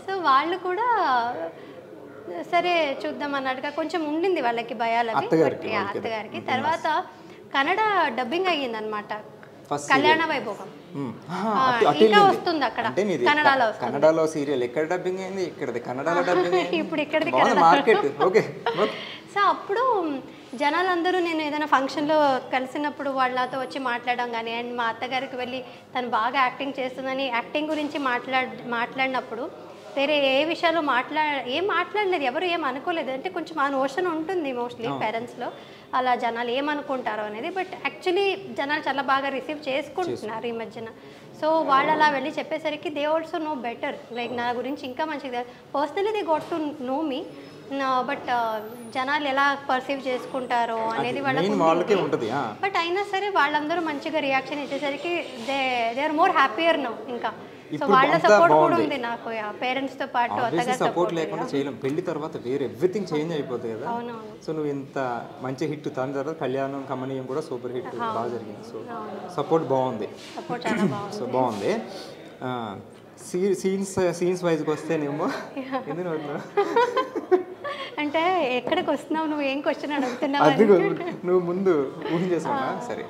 సో వాళ్ళు కూడా సరే చూద్దాం అన్నట్టుగా కొంచెం ఉండింది వాళ్ళకి భయాలు అవి అత్తగారికి. తర్వాత కన్నడ డబ్బింగ్ అయ్యింది అనమాట, కళ్యాణ వైభోగం. ఇంకా వస్తుంది అక్కడ కన్నడలో సీరియల్. ఎక్కడ డబ్బింగ్ అయింది? ఇక్కడది కన్నడలో డబ్బింగ్, ఇప్పుడు ఇక్కడది మార్కెట్. ఓకే. సో అప్పుడు జనాలందరూ నేను ఏదైనా ఫంక్షన్లో కలిసినప్పుడు వాళ్ళతో వచ్చి మాట్లాడడం కానీ, అండ్ మా అత్తగారికి వెళ్ళి తను బాగా యాక్టింగ్ చేస్తుందని యాక్టింగ్ గురించి మాట్లాడినప్పుడు వేరే ఏ విషయాలు ఏం మాట్లాడలేదు, ఎవరు ఏం అనుకోలేదు. అంటే కొంచెం ఆ నోషన్ ఉంటుంది మోస్ట్లీ పేరెంట్స్లో, అలా జనాలు ఏమనుకుంటారో అనేది. బట్ యాక్చువల్లీ జనాలు చాలా బాగా రిసీవ్ చేసుకుంటున్నారు ఈ మధ్యన. సో వాళ్ళు అలా వెళ్ళి చెప్పేసరికి they also know better, like నా గురించి ఇంకా మంచిగా personally they got to know me. బట్ జనాలు ఎలా పర్సీవ్ చేసుకుంటారో అనేది వాళ్ళకి ఉంటుంది. బట్ అయినా సరే వాళ్ళందరూ మంచిగా రియాక్షన్ ఇచ్చేసరికి they are more happier now. ఇంకా సో వాళ్ళ సపోర్ట్ కూడా ఉంది నాకు, పేరెంట్స్ తో పాటు అత్తగారి సపోర్ట్ లేకుండా చేయలేం. పెళ్లి తర్వాత వేరే ఎవ్రీథింగ్ చేంజ్ అయిపోతుంది కదా. సో నువ్వు ఇంత మంచి హిట్, దాని తర్వాత కళ్యాణం కమనీయం కూడా సూపర్ హిట్ బాగా జరిగింది. సో సపోర్ట్ బాగుంది, సో బాగుంది. సీన్స్ వైజ్కి వస్తేనేమో ఎందుకు అంటే ఎక్కడికి వస్తున్నావు, నువ్వు ఏం క్వశ్చన్ అడుగుతున్నావు? అది నువ్వు ముందు ఊహించేసావా? సరే,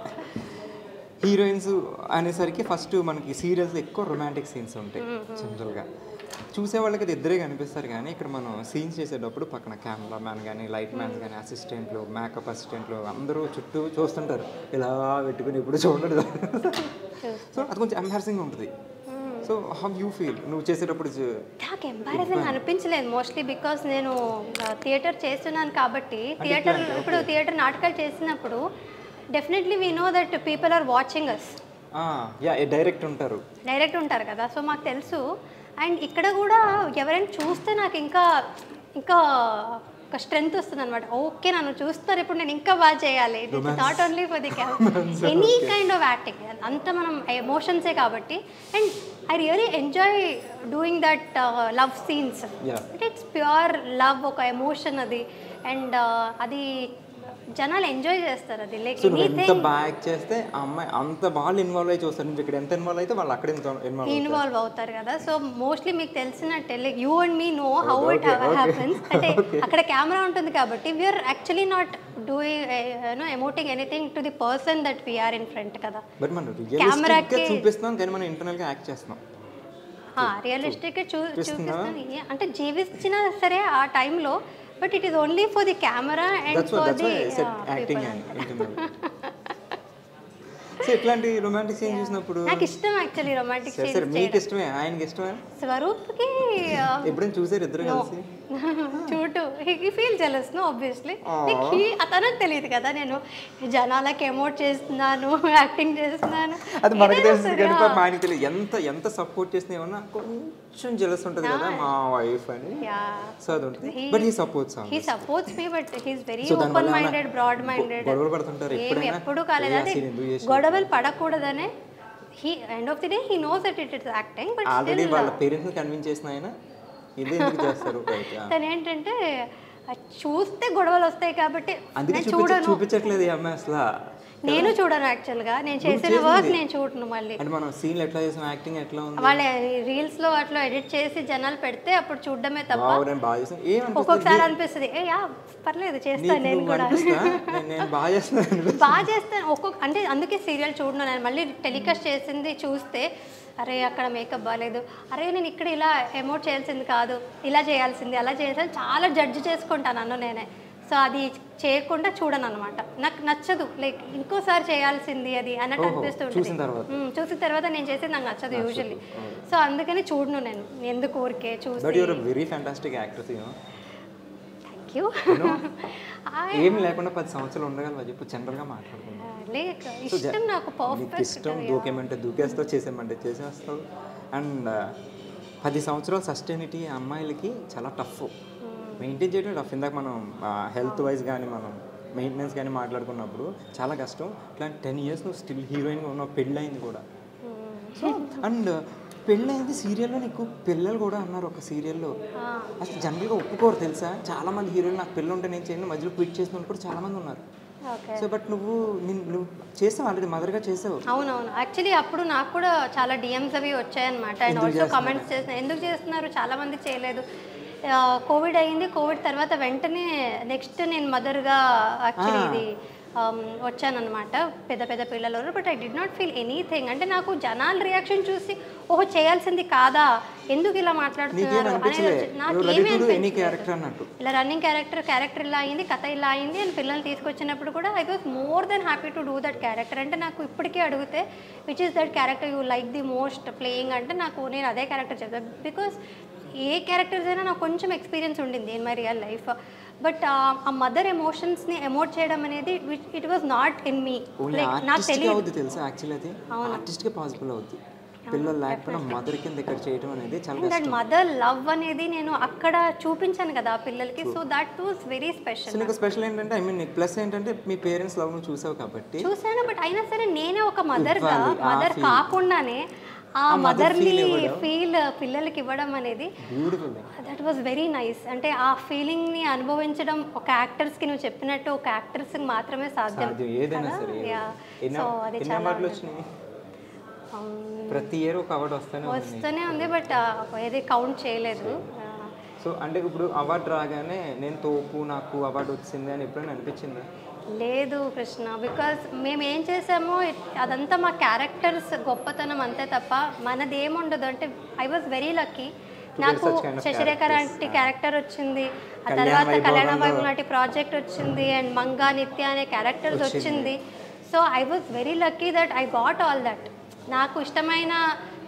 హీరోయిన్స్ అనేసరికి ఫస్ట్ మనకి సీరియల్స్ ఎక్కువ రొమాంటిక్ సీన్స్ ఉంటాయి జనరల్గా. చూసే వాళ్ళకి అది ఇద్దరే కనిపిస్తారు, కానీ ఇక్కడ మనం సీన్స్ చేసేటప్పుడు పక్కన కెమెరా మ్యాన్ కానీ, లైట్ మ్యాన్స్ కానీ, అసిస్టెంట్లు, మేకప్ అసిస్టెంట్లు అందరూ చుట్టూ చూస్తుంటారు, ఇలా పెట్టుకుని ఇప్పుడు చూడదు. సో అది కొంచెం ఎంబారసింగ్ ఉంటుంది. సో హౌ యూ ఫీల్ నువ్వు చేసేటప్పుడు? నాకు ఎంబారసింగ్ అనిపించలేదు మోస్ట్లీ, బికాస్ నేను థియేటర్ చేస్తున్నాను కాబట్టి. ఇప్పుడు థియేటర్ నాటకాలు చేసినప్పుడు definitely we know that people are watching us. Direct ఉంటారు కదా, సో మాకు తెలుసు. అండ్ ఇక్కడ కూడా ఎవరైనా చూస్తే నాకు ఇంకా ఒక స్ట్రెంగ్త్ వస్తుంది అనమాట. ఓకే, నన్ను చూస్తున్నారు, ఇప్పుడు నేను ఇంకా బాగా చేయాలి. Not only for the any kind of acting, అంత మనం ఎమోషన్సే కాబట్టి. And I really enjoy doing that love scenes. It's pure love, ఒక ఎమోషన్ అది. అండ్ అది జనాలు ఎంజాయ్ చేస్తారు అది. లైక్ సో నువ్వు ఎంత బాగా యాక్ట్ చేస్తే ఆ అమ్మాయి అంత వాళ్ళు ఇన్వాల్వ్ అయ్యి చూస్తారు. నువ్వు ఇక్కడ ఎంత ఇన్వాల్వ్ అయితే వాళ్ళు అక్కడ ఇన్వాల్వ్ అవుతారు కదా. సో మోస్ట్లీ మీకు తెలిసినట్టే like you and me know how it happens. అంటే అక్కడ కెమెరా ఉంటుంది కాబట్టి we are actually not doing emoting anything to the person that we are in front కదా. బట్ మనం రియలిస్టిక్గా చూపిస్తున్నాం కానీ మనం ఇంటర్నల్గా యాక్ట్ చేస్తున్నాం. రియలిస్టిక్గా చూపిస్తాను అంటే జీవించినా సరే ఆ టైంలో, but it is only for the camera and for the acting. So ఇట్లాంటి రొమాంటిక్ సీన్ చూసినప్పుడు నాకు ఇష్టం యాక్చువల్లీ రొమాంటిక్ సీన్. సరే మీకు ఇష్టమే, ఆయనకి ఇష్టమే. స్వరూప్కి ఎప్పుడైనా చూసారు ఇద్దరు కలిసి? చూడు he feel jealous no obviously. అతనకు తెలియదు కదా నేను జనాలకి ఎమోట్ చేస్తున్నాను, యాక్టింగ్ చేస్తున్నాను. అది మనకు తెలుసు కానీ ఆయనకి తెలియదు. ఎంత సపోర్ట్ చేసినా ఏమన్నా కొంచెం జెలస్ ఉంటుంది కదా మా వైఫ్ అని. సో అది ఉంటుంది. But he supports me, but he is very open minded, broad minded. గొడవలు పడుతుంటారు ఎప్పుడు కాలేదు. అదే గొడవలు పడకూడదనే he end of the day he knows that it is acting. But already వాళ్ళ పేరెంట్స్ కన్విన్స్ చేసిన ఆయన ఇది ఎందుకు చేస్తారు? తను ఏంటంటే చూస్తే గొడవలు వస్తాయి కాబట్టి అందుకే చూపించట్లేదు ఈ అమ్మాయి అసలు. నేను చూడను యాక్చువల్గా, నేను చేసిన వర్క్ నేను చూడను. మళ్ళీ అంటే మనం సీన్లు ఎట్లా చేసాం, యాక్టింగ్ ఎట్లా ఉంది, వాళ్ళ రీల్స్ లో అట్లా ఎడిట్ చేసి జనాలు పెడితే అప్పుడు చూడడమే తప్ప. ఒక్కొక్కసారి అనిపిస్తుంది పర్లేదు చేస్తాను నేను కూడా, బాగా చేస్తాను అంటే అందుకే సీరియల్ చూడను నేను. మళ్ళీ టెలికాస్ట్ చేసింది చూస్తే అరే అక్కడ మేకప్ బాగాలేదు, అరే నేను ఇక్కడ ఇలా ఎమోట్ చేయాల్సింది కాదు, ఇలా చేయాల్సింది, అలా చేయాల్సింది చాలా జడ్జి చేసుకుంటాను నన్ను నేనే. సో అది చేయకుండా చూడను అనమాట. నాకు నచ్చదు, లైక్ ఇంకోసారి చేయాల్సింది అది అన్నట్టు అనిపిస్తుంటుంది. చూసిన తర్వాత నేను చేసేది నాకు నచ్చదు యూజువల్లీ. సో అందుకని చూడను నేను, ఎందుకు ఊరికే చూసి. Thank you. ఏం లేకుండా 10 సంవత్సరాలు ఉండగలవా చెప్పు? జనరల్గా మాట్లాడుకుంటాం. లేక ఇష్టం నాకు పర్ఫెక్ట్ ఇష్టం. దూకేమంటే దూకేస్తావు, చేసేమంటే చేసేస్తావు. అండ్ 10 సంవత్సరాలు సస్టైనిటీ అమ్మాయిలకి చాలా టఫ్ మెయింటైన్ చేయడం. టఫ్. ఇందాక మనం హెల్త్ వైజ్ కానీ మనం మెయింటెనెన్స్ కానీ మాట్లాడుకున్నప్పుడు చాలా కష్టం. ఇట్లాంటి 10 years నువ్వు స్టిల్ హీరోయిన్గా ఉన్నావు, పెళ్ళయింది కూడా. సో అండ్ పెళ్ళయింది సీరియల్లో. నీకు పిల్లలు కూడా అన్నారు ఒక సీరియల్లో. అసలు జనరల్గా ఒప్పుకోరు తెలుసా? చాలామంది హీరోయిన్ నాకు పిల్లలు ఉంటే నేను చేయను, మధ్యలో క్విట్ చేసిన వాళ్ళు కూడా చాలామంది ఉన్నారు. సో బట్ నువ్వు చేసావు, ఆల్రెడీ మదర్గా చేసావు. అవునవును. యాక్చువల్లీ అప్పుడు నాకు కూడా చాలా డిఎమ్స్ అవి వచ్చాయన్నమాట. అండ్ ఆల్సో కమెంట్స్ చేసిన ఎందుకు చేస్తున్నారు, చాలామంది చేయలేదు. కోవిడ్ అయ్యింది, కోవిడ్ తర్వాత వెంటనే నెక్స్ట్ నేను మదర్గా యాక్చువల్లీ ఇది వచ్చానమాట. పెద్ద పెద్ద పిల్లలు. But I did not feel anything. అంటే నాకు జనాల రియాక్షన్ చూసి ఓహో చేయాల్సింది కాదా, ఎందుకు ఇలా మాట్లాడుతున్నారు అనేది నాకేమీ ఇలా రన్నింగ్ క్యారెక్టర్ ఇలా అయింది, కథ ఇలా అయింది అని పిల్లల్ని తీసుకొచ్చినప్పుడు కూడా I was more than happy to do that character. అంటే నాకు ఇప్పటికీ అడిగితే which is that character you like the most playing అంటే నేను అదే క్యారెక్టర్ చెప్తాను. బికాస్ ఏ క్యారెక్టర్స్ అయినా నాకు కొంచెం ఎక్స్పీరియన్స్ ఉండింది in my real life. But ఆ మదర్ ఎమోషన్స్ని ఎమోట్ చేయడం అనేది it was not in me. నాకు తెలియదు తెలుసా యాక్చువల్లీ అది ఆర్టిస్ట్గా పాసిబుల్ అవుతుంది. పిల్లలు లేకపోయినా మదర్ కింద ఇక్కడ చేయడం అనేది చాలా కష్టం. దట్ మదర్ లవ్ అనేది నేను అక్కడ చూపించాను కదా ఆ పిల్లలకి. So that was very special. So నీకు స్పెషల్ ఏంటంటే ఐ మీన్ ప్లస్ ఏంటంటే మీ పేరెంట్స్ లవ్ ను చూసావు కాబట్టి. చూసాను, బట్ అయినా సరే నేనే ఒక మదర్ కాకుండానే ఆ మదర్ని ఫీల్ పిల్లలకి ఇవ్వడం అనేది దట్ వాజ్ వెరీ నైస్. అంటే ఆ ఫీలింగ్ని అనుభవించడం ఒక యాక్టర్స్కి నువ్వు చెప్పినట్టు ఒక యాక్టర్స్కి మాత్రమే సాధ్యం. సో అది చాలా ప్రతి ఇయర్ ఒక అవార్డు వస్తూనే ఉంది, బట్ ఏది కౌంట్ చేయలేదు. సో అంటే ఇప్పుడు అవార్డు రాగానే నేను తోపు నాకు అవార్డు వచ్చింది అని ఎప్పుడైనా అనిపించిందా? లేదు కృష్ణ, బికాజ్ మేము ఏం చేసామో అదంతా మా క్యారెక్టర్స్ గొప్పతనం అంతే తప్ప మనది ఏముండదు. అంటే ఐ వాజ్ వెరీ లక్కీ. నాకు శశిరేఖ లాంటి క్యారెక్టర్ వచ్చింది, ఆ తర్వాత కళ్యాణ వైభవం లాంటి ప్రాజెక్ట్ వచ్చింది, అండ్ మంగా నిత్య అనే క్యారెక్టర్స్ వచ్చింది. So I was very lucky that I got all that. నాకు ఇష్టమైన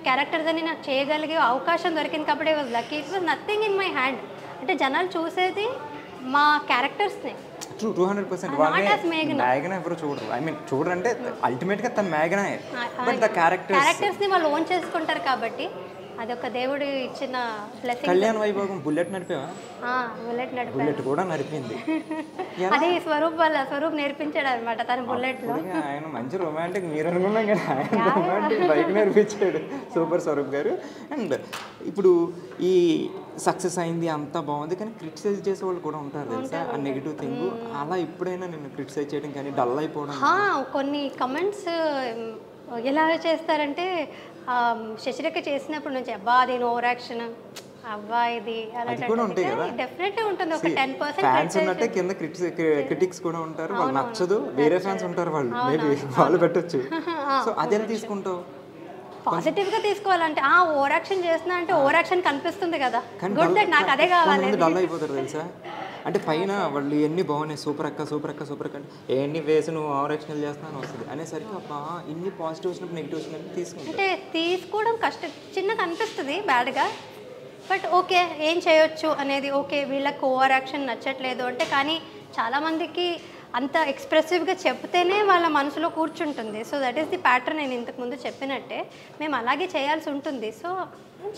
క్యారెక్టర్స్ అని నాకు చేయగలిగే అవకాశం దొరికింది కాబట్టి I was lucky. It was nothing in my hand. అంటే జనాలు చూసేది మా క్యారెక్టర్స్ని. 200% మేఘన ఎవరు చూడరు. ఐ మీన్ చూడరు అంటే అల్టిమేట్గా తన మేఘనే, బట్ ద క్యారెక్టర్స్ని వాళ్ళు ఓన్ చేసుకుంటారు కాబట్టి అదొక దేవుడు ఇచ్చిన బ్లెస్సింగ్. కళ్యాణ వైభోగం బుల్లెట్ నడిపావా? బుల్లెట్ కూడా నడిపింది. అది స్వరూప్ నేర్పించాడు అనమాట తన బుల్లెట్లో. ఆయన మంచి రొమాంటిక్, మీరు అనుకున్నాం కదా ఆయన రొమాంటిక్ బైక్ నేర్పించాడు. సూపర్ స్వరూప్ గారు. అండ్ ఇప్పుడు ఈ సక్సెస్ అయింది అంతా బాగుంది, కానీ క్రిటిసైజ్ చేసే వాళ్ళు కూడా ఉంటారు తెలుసా, ఆ నెగిటివ్ థింగ్. అలా ఎప్పుడైనా నేను క్రిటిసైజ్ చేయడం కానీ డల్ అయిపోవడం? కొన్ని కమెంట్స్ ఎలా చేస్తారంటే శశిరేఖ చేసినప్పుడు నుంచి అబ్బా అది ఓవర్ యాక్షన్, అబ్బా ఇది డెఫినెట్లీ ఉంటుంది. ఒక 10% ఫ్యాన్స్ ఉన్నట్టే కింద క్రిటిక్స్ కూడా ఉంటారు, వాళ్ళు నచ్చదు వేరే ఫ్యాన్స్ ఉంటారు, వాళ్ళు మేబీ వాళ్ళు పెట్టొచ్చు. సో అదే తీసుకుంటావు పాజిటివ్ గా తీసుకోవాలంటే ఓవర్ యాక్షన్ చేస్తున్నా అంటే ఓవర్ యాక్షన్ కనిపిస్తుంది కదా, గుడ్ దట్ నాకు అదే కావాలి. డల్ అయిపోతారు తెలుసా, అంటే పైన వాళ్ళు ఎన్ని బాగున్నాయి సూపర్ అక్క సూపర్ అక్క సూపర్ అక్క ఎన్ని వేసి నువ్వు ఓవర్ యాక్షన్ చేస్తున్నాను వస్తుంది అనేసరికి అబ్బా ఇన్ని పాజిటివ్ వచ్చినప్పుడు నెగిటివ్ వచ్చినప్పుడు తీసుకుంటా. అంటే తీసుకోవడం కష్టం, చిన్నగా అనిపిస్తుంది బ్యాడ్గా, బట్ ఓకే ఏం చేయొచ్చు అనేది. ఓకే వీళ్ళకి ఓవర్ యాక్షన్ నచ్చట్లేదు అంటే, కానీ చాలామందికి అంత ఎక్స్ప్రెసివ్గా చెప్తేనే వాళ్ళ మనసులో కూర్చుంటుంది. So that is the pattern. నేను ఇంతకుముందు చెప్పినట్టే మేము అలాగే చేయాల్సి ఉంటుంది. సో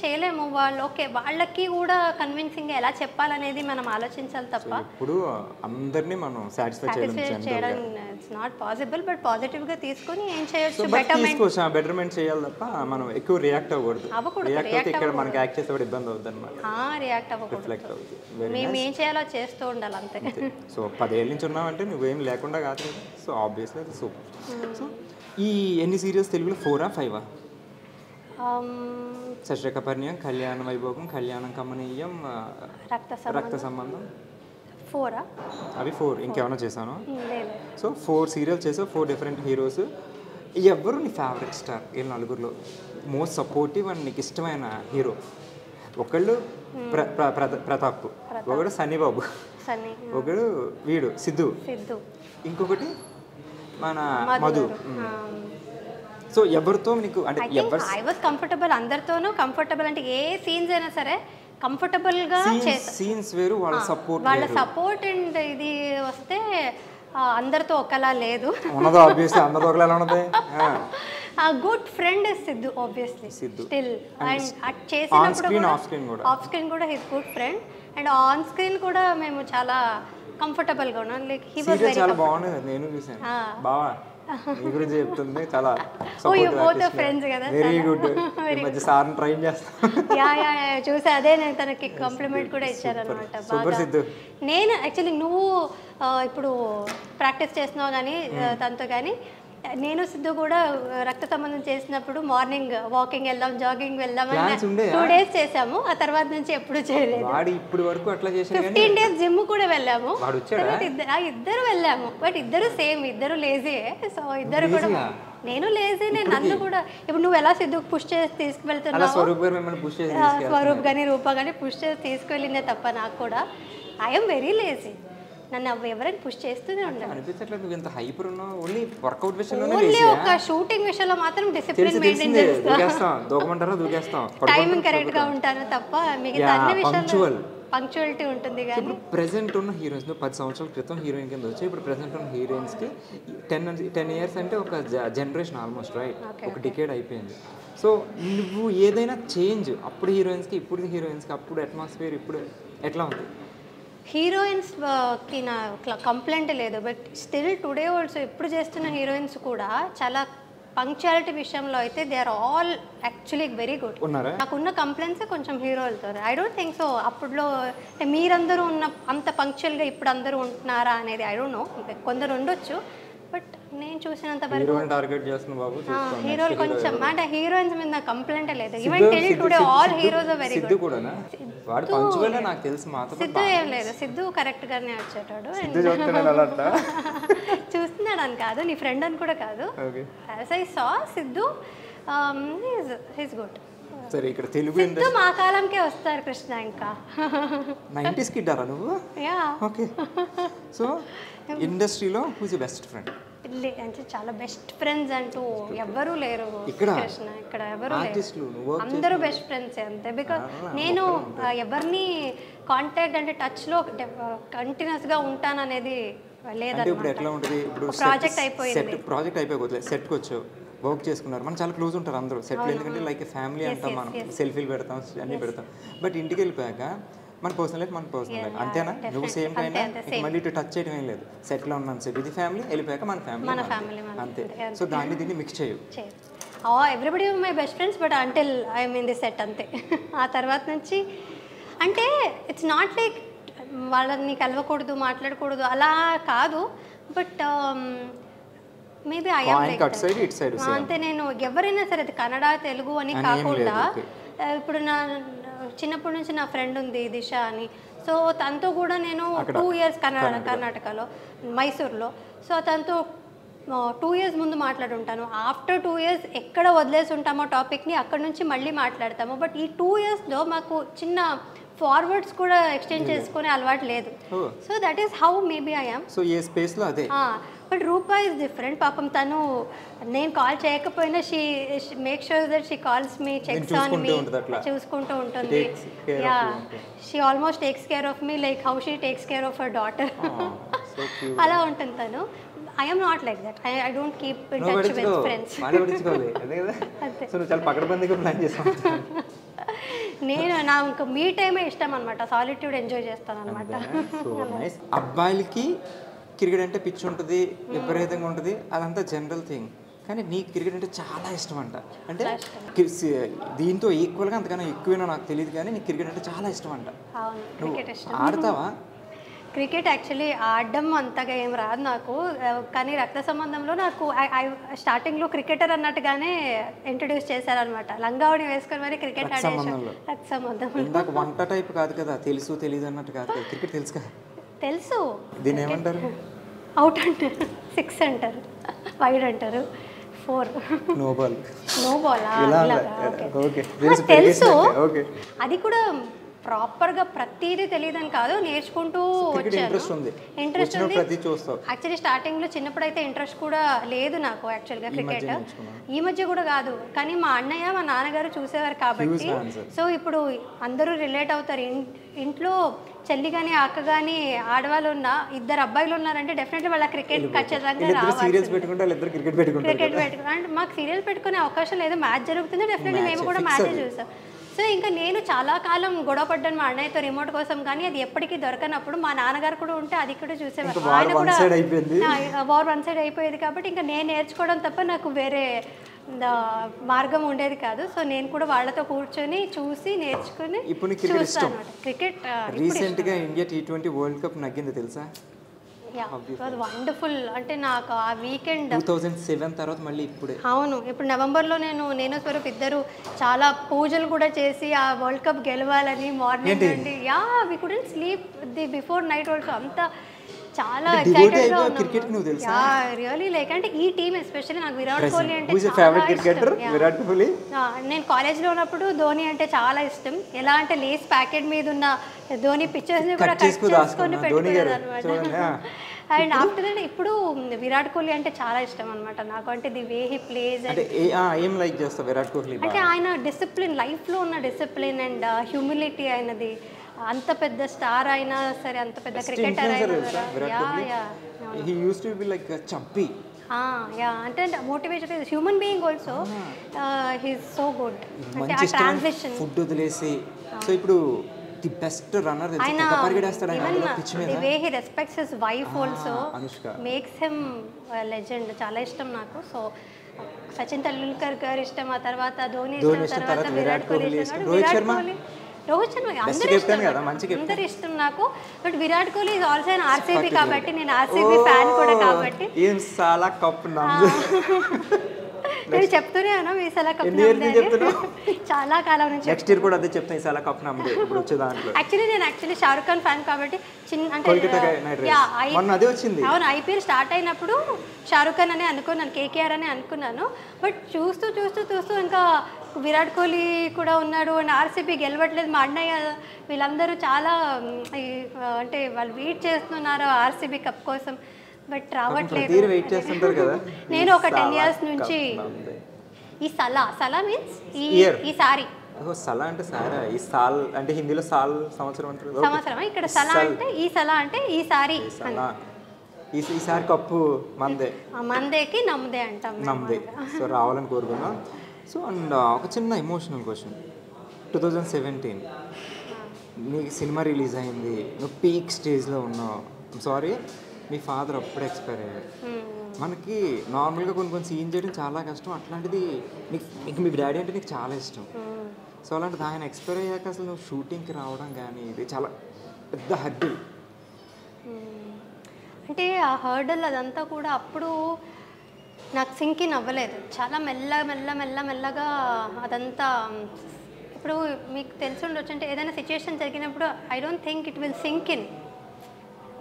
చేయలేము, వాళ్ళు ఓకే వాళ్ళకి కూడా కన్విన్సింగ్గా ఎలా చెప్పాలనేది మనం ఆలోచించాలి తప్ప ఇప్పుడు అందరినీ మనం సాటిస్ఫై చేయడం ఇట్స్ నాట్ పాసిబుల్. బట్ పాజిటివ్గా తీసుకొని ఏం చేయొచ్చు, బెటర్మెంట్ చేయాలి తప్ప మనం ఎక్కువ రియాక్ట్ అవ్వకూడదు. రియాక్ట్ అయితే ఇక్కడ మనకి యాక్ట్ చేసేవాడు ఇబ్బంది అవుతుంది అనమాట. రియాక్ట్ అవ్వకూడదు, మేము ఏం చేయాలో చేస్తూ ఉండాలి అంతే. సో 10 ఏళ్ళ నుంచి ఉన్నామంటే నువ్వేం లేకుండా కాదు కదా, సో ఆబ్వియస్లీ అది సూపర్. సో ఈ ఎన్ని సీరియల్స్ తెలుగులో 4 or 5? శశిరేఖ పరిణయం, కళ్యాణ వైభోగం, కళ్యాణం కమనీయం, రక్త సంబంధం 4. అవి 4. ఇంకేమైనా చేశాను? సో 4 సీరియల్స్ చేసావు, 4 డిఫరెంట్ హీరోస్. ఎవరు నీ ఫేవరెట్ స్టార్ వీళ్ళ నలుగురిలో? మోస్ట్ సపోర్టివ్ అండ్ నీకు ఇష్టమైన హీరో? ఒకళ్ళు ప్రతాప్, ఒకడు సన్నీబాబు, ఒకడు వీడు సిద్ధు, ఇంకొకటి మన మధు. సో ఎవరితో నీకు అంటే ఐ వాజ్ కంఫర్టబుల్, అందరితోనూ కంఫర్టబుల్. అంటే ఏ సీన్స్ అయినా సరే కంఫర్టబుల్గా సీన్స్ వేరు, వాళ్ళ సపోర్ట్ అండ్ ఇది వస్తే అందరితో ఒకలా లేదు. Good friend is Siddhu obviously still, and చేసినప్పుడు ఆఫ్ స్క్రీన్ కూడా his good friend, and on screen కూడా మేము చాలా కంఫర్టబుల్గా ఉన్నాం. లైక్ హీ వాజ్ వెరీ చాలా బాగుంది, నేను చూసాను బావా నీ గురించి చెప్తుంది, చాలా వెరీ గుడ్. ఈ మధ్య సార్ని ట్రైన్ చేస్తాను చూసి అదే నేను తనకి కాంప్లిమెంట్ కూడా ఇచ్చారనమాట. నేను యాక్చువల్లీ నువ్వు ఇప్పుడు ప్రాక్టీస్ చేస్తున్నావు కానీ తనతో, కానీ నేను సిద్ధు కూడా రక్త సంబంధం చేసినప్పుడు మార్నింగ్ వాకింగ్ వెళ్దాం, జాగింగ్ వెళ్దాం అని 2 days చేసాము. ఆ తర్వాత నుంచి ఎప్పుడు చేయలేదు. 15 days జిమ్ కూడా వెళ్ళాము, ఇద్దరు వెళ్ళాము. బట్ ఇద్దరు సేమ్, ఇద్దరు లేజీయే. సో ఇద్దరు కూడా, నేను లేజీ, నన్ను కూడా ఇప్పుడు నువ్వు ఎలా సిద్ధుకు పుష్ చేసి తీసుకువెళ్తున్నావు, స్వరూప్ కానీ రూప కానీ పుష్ చేసి తీసుకువెళ్ళిందే తప్ప నాకు కూడా ఐఎమ్ వెరీ లేజీ. నన్ను ఎవరైనా పుష్ చేస్తూనే ఉంటాను. ఓన్లీ ఒక షూటింగ్ విషయంలో మాత్రం డిసిప్లిన్ మెయింటైన్ చేస్తాను, టైమింగ్ కరెక్ట్ గా ఉంటాను తప్ప మిగతా అన్ని విషయాల్లో పంక్చువాలిటీ ఉంటుంది. కానీ ప్రెసెంట్ ఉన్న హీరోయిన్స్ 10 సంవత్సరాల క్రితం హీరోయిన్ కింద వచ్చి ఇప్పుడు ప్రెసెంట్ ఉన్న హీరోయిన్స్కి 10 years అంటే ఒక జనరేషన్ ఆల్మోస్ట్, రైట్? ఒక డికేడ్ అయిపోయింది. సో నువ్వు ఏదైనా చేంజ్ అప్పుడు హీరోయిన్స్కి ఇప్పుడు హీరోయిన్స్కి, అప్పుడు అట్మాస్ఫియర్ ఇప్పుడు ఎట్లా ఉంది? హీరోయిన్స్కి నా కంప్లైంట్ లేదు, బట్ స్టిల్ టుడే ఆల్సో ఇప్పుడు చేస్తున్న హీరోయిన్స్ కూడా చాలా పంక్చువాలిటీ విషయంలో అయితే they are all actually very good. నాకున్న కంప్లైంట్స్ కొంచెం హీరోలతో. ఐ డోంట్ థింక్ సో అప్పుడులో మీరందరూ ఉన్న అంత పంక్చువల్గా ఇప్పుడు అందరూ ఉంటున్నారా అనేది ఐ డోంట్ నో, కొందరు ఉండొచ్చు. బట్ నేను చూసినంత వరకు హీరోలు కొంచెం అంటే హీరోయిన్స్ మీద నాకు కంప్లైంట్ లేదు. Even till today all heroes are very good. Siddhu ఏం లేదు, సిద్ధు కరెక్ట్ గానే వచ్చేటాడు, చూస్తున్నాడు అని కాదు, నీ ఫ్రెండ్ అని కూడా కాదు. As I saw Siddhu he's good. సరే, ఇక్కడ తెలుగు సిద్ధు మా కాలంకే వస్తారు కృష్ణ, ఇంకా 90s కిడ్ ఆరా నువ్వు? యా. ఓకే. సో ఇండస్ట్రీలో హూస్ యువర్ బెస్ట్ ఫ్రెండ్? అంటే చాలా బెస్ట్ ఫ్రెండ్స్ అంటూ ఎవ్వరూ లేరు కృష్ణ, ఇక్కడ ఎవరు లేరు, అందరూ బెస్ట్ ఫ్రెండ్స్ అంతే. బికాజ్ నేను ఎవరిని కాంటాక్ట్ అంటే టచ్లో కంటిన్యూస్గా ఉంటాననేది లేదంటే. ఇప్పుడు ఎట్లా ఉంటుంది, ఇప్పుడు ప్రాజెక్ట్ అయిపోయింది, ప్రాజెక్ట్ అయిపోయి సెట్కి వచ్చావు, వర్క్ చేసుకున్నారు, మనం చాలా క్లోజ్ ఉంటారు అందరూ సెట్లో, ఎందుకంటే లైక్ ఫ్యామిలీ అంటాం, మనం సెల్ఫీలు పెడతాం, అన్నీ పెడతాం. బట్ ఇంటికి వెళ్ళిపోయాక మన పర్సనల్ లైఫ్ మన పర్సనల్ లైఫ్ అంతేనా? నువ్వు సేమ్ అయినా మళ్ళీ ఇటు టచ్ చేయడం ఏం లేదు. సెట్లో ఉన్నాను సేపు, ఇది ఫ్యామిలీ, వెళ్ళిపోయాక మన ఫ్యామిలీ అంతే. సో దాన్ని దీన్ని మిక్స్ చేయు. Everybody my best friends, but until I'm in the set అంతే. ఆ తర్వాత నుంచి అంటే ఇట్స్ నాట్ లైక్ వాళ్ళని కలవకూడదు మాట్లాడకూడదు అలా కాదు, బట్ మేబీ అంతే. నేను ఎవరైనా సరే అది కన్నడ తెలుగు అని కాకుండా ఇప్పుడు నా చిన్నప్పటి నుంచి నా ఫ్రెండ్ ఉంది దిశ అని, సో తనతో కూడా నేను 2 years కర్ణాటకలో మైసూర్లో, సో తనతో 2 years ముందు మాట్లాడుంటాను. ఆఫ్టర్ 2 years ఎక్కడ వదిలేసి ఉంటామో టాపిక్ని అక్కడ నుంచి మళ్ళీ మాట్లాడతాము. బట్ ఈ 2 yearsలో మాకు చిన్న ఫార్వర్డ్స్ కూడా ఎక్స్చేంజ్ చేసుకునే అలవాటు లేదు. So that is how maybe I am. So ఏ స్పేస్లో అదే. But Rupa is different. పాపం తను నేను కాల్ చేయకపోయినా she make sure that she calls me, checks on me, చూసుకుంటూ ఉంటుంది. Yeah, she almost takes care of me like how she takes care of her daughter. అలా ఉంటుంది తను. I am not like that. I don't keep in touch with friends. నేను నాకు మీ టైమే ఇష్టం అనమాట, సాలిట్యూడ్ ఎంజాయ్ చేస్తాను అనమాట. అబ్బాయిలకి క్రికెట్ అంటే పిచ్చి ఉంటుంది, విపరీతంగా ఉంటుంది, అదంతా జనరల్ థింగ్. కానీ నీకు క్రికెట్ అంటే చాలా ఇష్టం అంట. అంటే దీంతో ఈక్వల్గా అంతకన్నా ఎక్కువైనా నాకు తెలియదు, కానీ నీకు క్రికెట్ అంటే చాలా ఇష్టం అంట. ఆడతావా క్రికెట్? యాక్చువల్లీ ఆడడం అంతగా ఏం రాదు నాకు, కానీ రక్త సంబంధంలో నాకు స్టార్టింగ్లో క్రికెటర్ అన్నట్టుగానే ఇంట్రడ్యూస్ చేశారనమాట. లంగావణి వేసుకొని మరి క్రికెట్ ఆడేసాను. రక్త సంబంధం వంట టైప్ కాదు కదా, తెలుసు తెలియదు అన్నట్టు కాదు కదా. క్రికెట్ తెలుసు కదా? తెలుసు. దీన్ని ఏమంటారు? అవుట్ అంటారు, 6 అంటారు, వైడ్ అంటారు, 4 నో బాల్. తెలుసు. అది కూడా ప్రాపర్గా ప్రతిదీ తెలియదని కాదు, నేర్చుకుంటూ వచ్చాను. ఇంట్రెస్ట్ ఉంది. యాక్చువల్లీ స్టార్టింగ్లో చిన్నప్పుడు అయితే ఇంట్రెస్ట్ కూడా లేదు నాకు యాక్చువల్గా క్రికెట్. ఈ మధ్య కూడా కాదు, కానీ మా అన్నయ్య మా నాన్నగారు చూసేవారు కాబట్టి. సో ఇప్పుడు అందరూ రిలేట్ అవుతారు. ఇంట్లో చెల్లి కానీ అక్క కానీ ఆడవాళ్ళు ఉన్నా, 2 అబ్బాయిలు ఉన్నారంటే డెఫినెట్లీ వాళ్ళ క్రికెట్ ఖచ్చితంగా రావాలి. క్రికెట్ పెట్టుకుంటే అంటే మాకు సీరియల్ పెట్టుకునే అవకాశం లేదు. మ్యాచ్ జరుగుతుంది, డెఫినెట్లీ మేము కూడా మ్యాచే చూసాం. సో ఇంకా నేను చాలా కాలం గొడవ పడ్డాను మా అన్నయ్యతో రిమోట్ కోసం, కానీ అది ఎప్పటికీ దొరకనప్పుడు మా నాన్నగారు కూడా ఉంటే అది కూడా చూసేవారు. ఆయన కూడా వార్ 1 side అయిపోయేది కాబట్టి ఇంకా నేను నేర్చుకోవడం తప్ప నాకు వేరే మార్గం ఉండేది కాదు. సో నేను కూడా వాళ్ళతో కూర్చొని చూసి నేర్చుకుని చూస్తాను క్రికెట్. రీసెంట్గా ఇండియా T20 వరల్డ్ కప్ నగ్గింది తెలుసా? వండర్ఫుల్. అంటే నాకు ఆ వీకెండ్ 2007 తర్వాత మళ్ళీ ఇప్పుడే. అవును, ఇప్పుడు నవంబర్లో నేను స్వరూప్ ఇద్దరు చాలా పూజలు కూడా చేసి ఆ వరల్డ్ కప్ గెలవాలని మార్నింగ్ నుండి we couldn't sleep the before night also. అంతా చాలా ఎక్సైటెడ్గా ఉన్నాను. రియల్లీ లైక్ అంటే ఈ టీమ్ ఎస్పెషల్లీ నాకు విరాట్ కోహ్లీ అంటే నేను కాలేజ్లో ఉన్నప్పుడు ధోని అంటే చాలా ఇష్టం. ఎలా అంటే లేస్ ప్యాకెట్ మీద ఉన్న ధోని పిక్చర్స్ని కూడా కట్ చేసుకొని పెట్టుకున్నాను అనమాట. అండ్ ఆఫ్టర్ దట్ ఇప్పుడు విరాట్ కోహ్లీ అంటే చాలా ఇష్టం అనమాట నాకు. అంటే ది వే హీ ప్లేస్ అంటే ఆయన డిసిప్లిన్, లైఫ్లో ఉన్న డిసిప్లిన్ అండ్ హ్యూమిలిటీ అయినది. అంత పెద్ద స్టార్ అయినా సరే, అంత పెద్ద క్రికెటర్ అయినా అంటే motivation human being also. He's so good. అంటే ఆ ట్రాన్సిషన్ ఫుడ్ వదిలేసి సో ఇప్పుడు the best runner the way he respects his wife also makes him legend. చాలా ఇష్టం నాకు. సో సచిన్ తెండూల్కర్ గారు ఇష్టం, ఆ తర్వాత ధోని ఇష్టం, తర్వాత విరాట్ కోహ్లీ ఇష్టం. రోహిత్ శర్మ అందరు ఇష్టం నాకు. But Virat Kohli is also an RCB కాబట్టి నేను ఆర్సీబీ ఫ్యాన్ కూడా కాబట్టి నేను చెప్తూనే ఉన్నా ఈసాల కప్ చాలా కాలం నుంచి. నెక్స్ట్ ఇయర్ కూడా అదే చెప్తాను, ఈసాల కప్ నమ్మదే వచ్చే దాంట్లో. యాక్చువల్లీ షారుఖ్ ఖాన్ ఫ్యాన్ కాబట్టి అవును, ఐపీఎల్ స్టార్ట్ అయినప్పుడు షారుఖ్ ఖాన్ అని అనుకున్నాను, కేకేఆర్ అని అనుకున్నాను. బట్ చూస్తూ చూస్తూ చూస్తూ ఇంకా విరాట్ కోహ్లీ కూడా ఉన్నాడు అండ్ ఆర్సీబీ గెలవట్లేదు. మా అన్నయ్య వీళ్ళందరూ చాలా అంటే వాళ్ళు వెయిట్ చేస్తున్నారు ఆర్సీబీ కప్ కోసం, బట్ రావట్లేదు. నేను ఒక 10 years నుంచి ఈ సలా మీన్స్ ఈసారి సలా అంటే సారా, ఈ సాల్ అంటే హిందీలో సాల్ సంవత్సరం అంటారు. సంవత్సరం ఇక్కడ సలా అంటే ఈ సలా అంటే ఈసారి. ఈసారి కప్పు మందేకి నమ్మదే అంటాం, నమ్మదే. సో రావాలని కోరుకున్నాం. సో అండ్ ఒక చిన్న ఎమోషనల్ క్వశ్చన్. 2017 నీకు సినిమా రిలీజ్ అయింది, నువ్వు పీక్ స్టేజ్లో ఉన్నావు. సారీ, మీ ఫాదర్ అప్పుడే ఎక్స్పైర్ అయ్యారు. మనకి నార్మల్గా కొన్ని సీన్ చేయడం చాలా కష్టం. అట్లాంటిది నీకు మీ డాడీ అంటే నీకు చాలా ఇష్టం. సో అలాంటిది ఆయన ఎక్స్పైర్ అయ్యాక అసలు నువ్వు షూటింగ్కి రావడం కానీ ఇది చాలా పెద్ద హర్డిల్. అంటే ఆ హర్డల్ అదంతా కూడా అప్పుడు నాకు సింక్ ఇన్ అవ్వలేదు. చాలా మెల్లగా అదంతా. ఇప్పుడు మీకు తెలిసి ఉండొచ్చు, అంటే ఏదైనా సిచ్యుయేషన్ జరిగినప్పుడు I don't think it will sink in.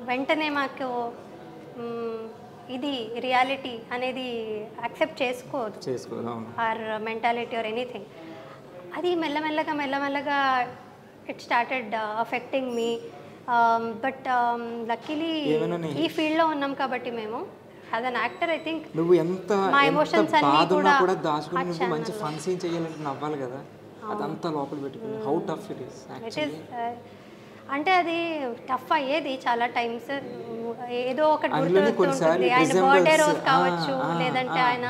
వెంటనే మాకు ఇది రియాలిటీ అనేది యాక్సెప్ట్ చేసుకోదు, ఆర్ మెంటాలిటీ ఆర్ ఎనీథింగ్. అది మెల్లమెల్లగా it started affecting me. But luckily ఈ ఫీల్డ్లో ఉన్నాం కాబట్టి మేము as an actor I think నువ్వు ఎంత మా ఎమోషన్స్ అన్నీ కూడా దాచుకుని నువ్వు మంచి ఫన్ సీన్ చేయాలంటే నవ్వాలి కదా, అదంతా లోపల పెట్టుకుని how tough it is actually. అంటే అది టఫ్ అయ్యేది చాలా టైమ్స్. ఏదో ఒకటి గుర్తొస్తుంది, ఆయన బర్త్డే రోజు కావచ్చు, లేదంటే ఆయన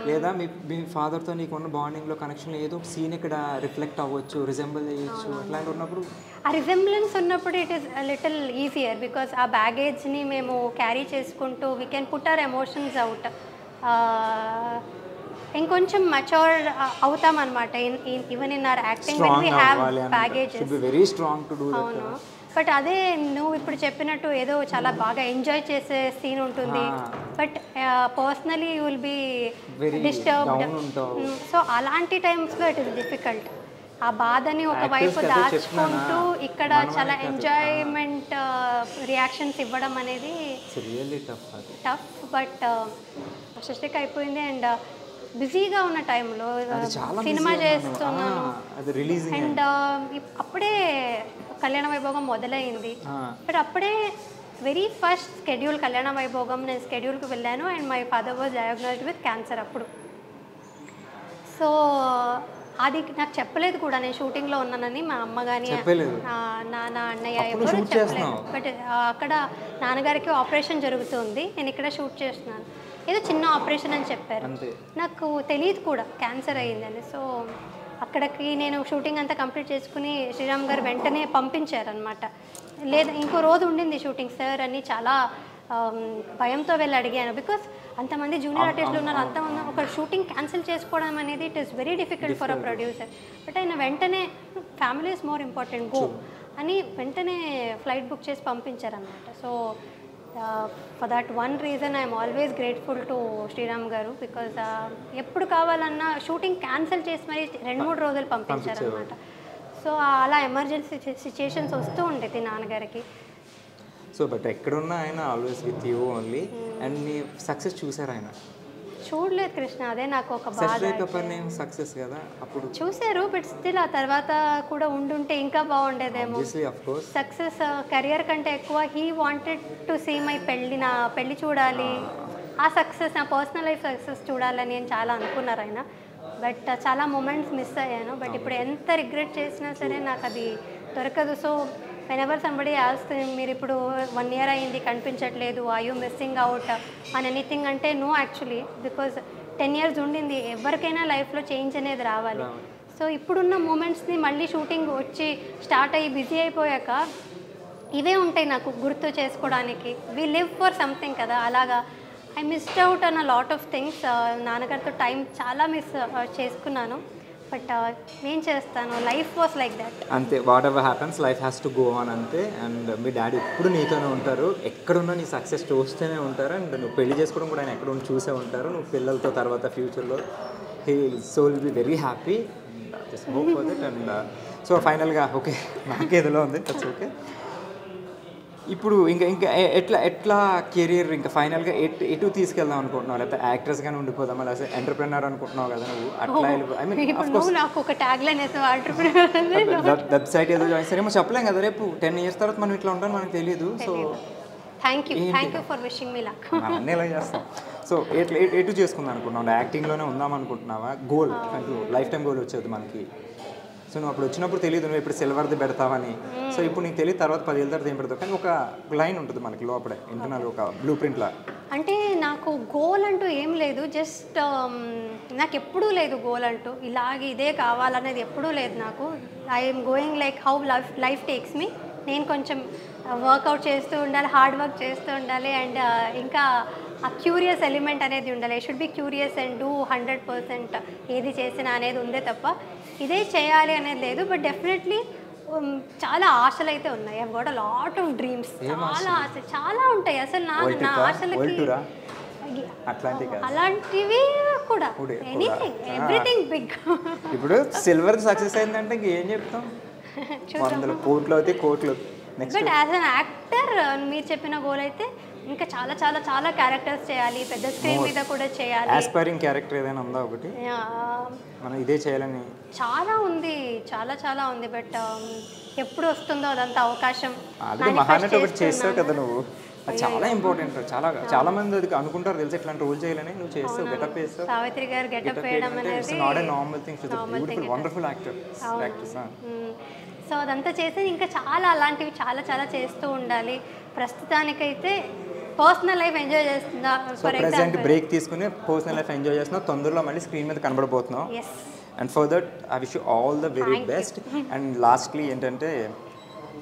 లేదా మీ ఫాదర్తో నీకున్న బాండింగ్లో కనెక్షన్ ఏదో ఒక సీన్ ఇక్కడ రిఫ్లెక్ట్ అవ్వచ్చు, రిజెంబుల్ చేయొచ్చు. అట్లాంటి ఉన్నప్పుడు ఆ రిజెంబ్లెన్స్ ఉన్నప్పుడు it is little easier because ఆ బ్యాగేజ్ని మేము క్యారీ చేసుకుంటూ we can put our emotions out. ఇంకొంచెం మెచ్యూర్ అవుతాం అనమాట even in our acting when we have baggages. Very strong to do that. అవును, బట్ అదే నువ్వు ఇప్పుడు చెప్పినట్టు ఏదో చాలా బాగా ఎంజాయ్ చేసే సీన్ ఉంటుంది, but personally you will be disturbed. So అలాంటి టైమ్స్లో ఇట్ ఈస్ డిఫికల్ట్. ఆ బాధని ఒకవైపు దాచుకుంటూ ఇక్కడ చాలా ఎంజాయ్మెంట్ రియాక్షన్స్ ఇవ్వడం అనేది టఫ్. బట్ సృష్టికి అయిపోయింది అండ్ బిజీగా ఉన్న టైంలో సినిమా చేస్తున్నాను అండ్ అప్పుడే కళ్యాణ వైభోగం మొదలైంది. బట్ అప్పుడే వెరీ ఫస్ట్ స్కెడ్యూల్ కళ్యాణ వైభోగం నేను స్కెడ్యూల్కి వెళ్ళాను and my father was diagnosed with cancer అప్పుడు. సో అది నాకు చెప్పలేదు కూడా నేను షూటింగ్లో ఉన్నానని. మా అమ్మ కానీ నాన్న అన్నయ్య ఎవరు చెప్పలేదు. బట్ అక్కడ నాన్నగారికి ఆపరేషన్ జరుగుతుంది, నేను ఇక్కడ షూట్ చేస్తున్నాను. ఏదో చిన్న ఆపరేషన్ అని చెప్పారు, నాకు తెలియదు కూడా క్యాన్సర్ అయ్యిందని. సో అక్కడికి నేను షూటింగ్ అంతా కంప్లీట్ చేసుకుని శ్రీరామ్ గారు వెంటనే పంపించారనమాట. లేదా ఇంకో రోజు ఉండింది షూటింగ్ సార్ అని చాలా భయంతో వెళ్ళి అడిగాను. బికాస్ అంతమంది జూనియర్ ఆర్టిస్టులు ఉన్నారు, అంతమంది ఒక షూటింగ్ క్యాన్సిల్ చేసుకోవడం అనేది it is very difficult for a producer. But ఆయన వెంటనే family is more important, go అని వెంటనే ఫ్లైట్ బుక్ చేసి పంపించారనమాట. So for that one reason I'm always grateful to Sriram garu. Because ఎప్పుడు కావాలన్నా షూటింగ్ క్యాన్సిల్ చేసి మరి 2-3 రోజులు పంపించారనమాట. సో అలా ఎమర్జెన్సీ సిచ్యుయేషన్స్ వస్తూ ఉండేది నాన్నగారికి. సో బట్ ఎక్కడున్నా ఆయన always with you only. And నీ సక్సెస్ చూసారు ఆయన? చూడలేదు కృష్ణ, అదే నాకు ఒక బాధ. సక్సెస్ కదా అప్పుడు చూసారు, బట్ స్టిల్ ఆ తర్వాత కూడా ఉండుంటే ఇంకా బాగుండేదేమో. సక్సెస్ కెరియర్ కంటే ఎక్కువ he wanted to see my నా పెళ్ళి చూడాలి, ఆ సక్సెస్ నా పర్సనల్ లైఫ్ సక్సెస్ చూడాలని నేను చాలా అనుకున్నారు ఆయన. బట్ చాలా మూమెంట్స్ మిస్ అయ్యాను. బట్ ఇప్పుడు ఎంత రిగ్రెట్ చేసినా సరే నాకు అది దొరకదు. సో whenever somebody asks మీరు ఇప్పుడు 1 year అయింది కనిపించట్లేదు, are you missing out అని ఎనీథింగ్ అంటే నో యాక్చువల్లీ, బికాజ్ 10 years ఉండింది. ఎవరికైనా లైఫ్లో చేంజ్ అనేది రావాలి. సో ఇప్పుడున్న మూమెంట్స్ని మళ్ళీ షూటింగ్ వచ్చి స్టార్ట్ అయ్యి బిజీ అయిపోయాక ఇవే ఉంటాయి నాకు గుర్తు చేసుకోవడానికి. వీ లివ్ ఫర్ సంథింగ్ కదా, అలాగా I missed out an a lot of things. నాన్నగారితో టైం చాలా మిస్ చేసుకున్నాను. బట్ నేను చేస్తాను, లైఫ్ వాస్ లైక్ దట్ అంతే. What ever happens life has to go on అంతే. అండ్ మీ డాడీ ఎప్పుడు నీతోనే ఉంటారు, ఎక్కడున్నా నీ సక్సెస్ చూస్తూనే ఉంటారు. అండ్ నువ్వు పెళ్లి చేసుకోవడం కూడా ఆయన ఎక్కడ చూసే ఉంటారు. నువ్వు పిల్లలతో తర్వాత ఫ్యూచర్లో he so will be very happy. Just hope for that. And so ఫైనల్గా ఓకే నాకేదిలో ఉంది, దట్స్ ఓకే. ఇప్పుడు ఇంకా ఎట్లా కెరీర్ ఇంకా ఫైనల్గా ఎటు తీసుకెళ్దాం అనుకుంటున్నావు? లేకపోతే యాక్ట్రెస్గానే ఉండిపోదామా, లేకపోతే ఎంటర్ప్రెనర్ అనుకుంటున్నావు కదా నువ్వు? అట్లా ఐ మీన్ నాకు ఒక ట్యాగ్ లైన్ ఎంటర్ప్రెనర్ వెబ్సైట్ ఏదో జాయిన్ సరేమో చెప్పలేం కదా, రేపు 10 years తర్వాత మనం ఇట్లా ఉంటాం మనకు తెలియదు. So thank you for wishing me luck. అన్నీ ఎలా చేస్తాం. సో ఎటు చేసుకుందాం అనుకుంటున్నావు? యాక్టింగ్లోనే ఉందాం అనుకుంటున్నావా? గోల్ అంటూ లైఫ్ టైం గోల్ వచ్చేది మనకి. సో నువ్వు అప్పుడు వచ్చినప్పుడు తెలియదు నువ్వు ఇప్పుడు సిల్వర్ది పెడతావని. సో ఇప్పుడు నీకు తెలియదు తర్వాత 10 ఏళ్ళ తర్వాత ఏం పెడతావు, కానీ ఒక లైన్ ఉంటుంది మనకి లోపలే ఇంటర్నల్, ఒక బ్లూ ప్రింట్లా. అంటే నాకు గోల్ అంటూ ఏం లేదు, జస్ట్ నాకు ఎప్పుడూ లేదు గోల్ అంటూ ఇలాగే ఇదే కావాలనేది ఎప్పుడూ లేదు నాకు. I'm going like how life takes me. నేను కొంచెం వర్కౌట్ చేస్తూ ఉండాలి, హార్డ్ వర్క్ చేస్తూ ఉండాలి, అండ్ ఇంకా ఆ క్యూరియస్ ఎలిమెంట్ అనేది ఉండాలి. I should be curious and do 100% ఏది చేసినా అనేది ఉందే తప్ప ఇదే చేయాలి అనేది లేదు. బట్ డెఫినెట్లీ చాలా ఆశలు అయితే ఉన్నాయి. I got a lot of dreams. చాలా ఆశ చాలా ఉంటాయి అసలు. నా ఆశలకి అలాంటివి కూడా ఎనీథింగ్ ఎవ్రీథింగ్ బిగ్. ఇప్పుడు సిల్వర్ సక్సెస్ అయిందంటే ఏం చెప్తాం, వందల కోట్లు అయితే కోట్లు. బట్ యాజ్ అన్ యాక్టర్ మీరు చెప్పిన గోల్ అయితే ఇంకా చాలా చాలా చాలా క్యారెక్టర్స్ చేయాలి, పెద్ద స్క్రీన్ మీద కూడా చేయాలి. ఆస్పైరింగ్ క్యారెక్టర్ ఏదైనా ఉందా ఒకటి మనం ఇదే చేయాలని? చాలా ఉంది, చాలా చాలా ఉంది. బట్ ఎప్పుడు వస్తుందో అదంతా అవకాశం. మహానటి ఒకటి చేస్తావు కదా నువ్వు, అది చాలా ఇంపార్టెంట్. చాలా మంది అది అనుకుంటారు తెలుసు ఇట్లాంటి రోల్ చేయాలని. నువ్వు చేస్తావు, గెటప్ చేస్తావు. సావిత్రి గారు గెటప్ వేయడం అనేది not a normal thing. Beautiful wonderful actors. So అదంతా చేసి ఇంకా చాలా అలాంటివి చాలా చాలా చేస్తూ ఉండాలి. ప్రస్తుతానికైతే పర్సనల్ లైఫ్ ఎంజాయ్ చేస్తుందా. ఫర్ ప్రెజెంట్ బ్రేక్ తీసుకుని పర్సనల్ లైఫ్ ఎంజాయ్ చేస్తున్నావు, తొందరలో మళ్ళీ స్క్రీన్ మీద కనబడబోతున్నావు. And for that I wish you all the very best. And lastly ఏంటంటే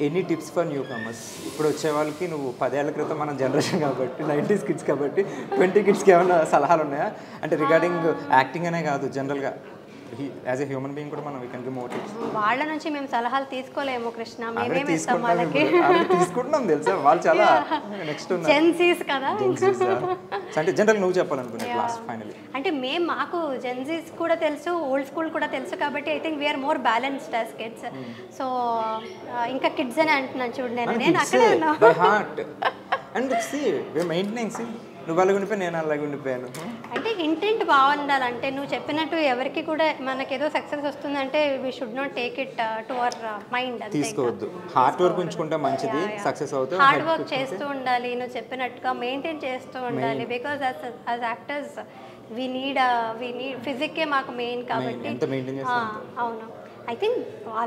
any tips for newcomers? ఇప్పుడు వచ్చే వాళ్ళకి నువ్వు 10 ఏళ్ల క్రితం మన జనరేషన్ కాబట్టి 90s కిడ్స్ కాబట్టి 20 కిడ్స్కి ఏమైనా సలహాలు ఉన్నాయా? అంటే రిగార్డింగ్ యాక్టింగ్ అనే కాదు, జనరల్గా యాజ్ ఎ హ్యూమన్ బీయింగ్ కూడా మనం we can give more tips. వాళ్ళ నుంచి మేము సలహాలు తీసుకోలేము కృష్ణ, మేమేమి ఇస్తాం వాళ్ళకి. తీసుకుంటున్నాం తెలుసా, వాళ్ళు చాలా నెక్స్ట్ జెన్సీస్ కదా. అంటే జనరల్ నువ్వు చెప్పాలనుకునే లాస్ట్ ఫైనల్లీ అంటే మాకు జెన్సీస్ కూడా తెలుసు, ఓల్డ్ స్కూల్ కూడా తెలుసు కాబట్టి I think we are more balanced as kids. So ఇంకా కిడ్స్ అని అంటున్నాను చూడు, నేను అక్కడే ఉన్నా. And see we are maintaining. See నువ్వు అలాగే ఉండిపోయి నేను అలాగే ఉండిపోయాను. అంటే ఇంటెంట్ బాగుండాలంటే నువ్వు చెప్పినట్టు ఎవరికి కూడా మనకేదో సక్సెస్ వస్తుందంటే we should not take it to our mind. తీసుకోవద్దు, హార్డ్ వర్క్ ఉంచుకుంటే మంచిది, సక్సెస్ అవుతుంది. హార్డ్ వర్క్ చేస్తూ ఉండాలి, నువ్వు చెప్పినట్టుగా మెయింటైన్ చేస్తూ ఉండాలి. Because as actors we need ఫిజిక్కే మాకు మెయిన్ కాబట్టి. ఎంత మెయింటైన్ చేస్తాం. అవును, ఐ థింక్ వాళ్ళ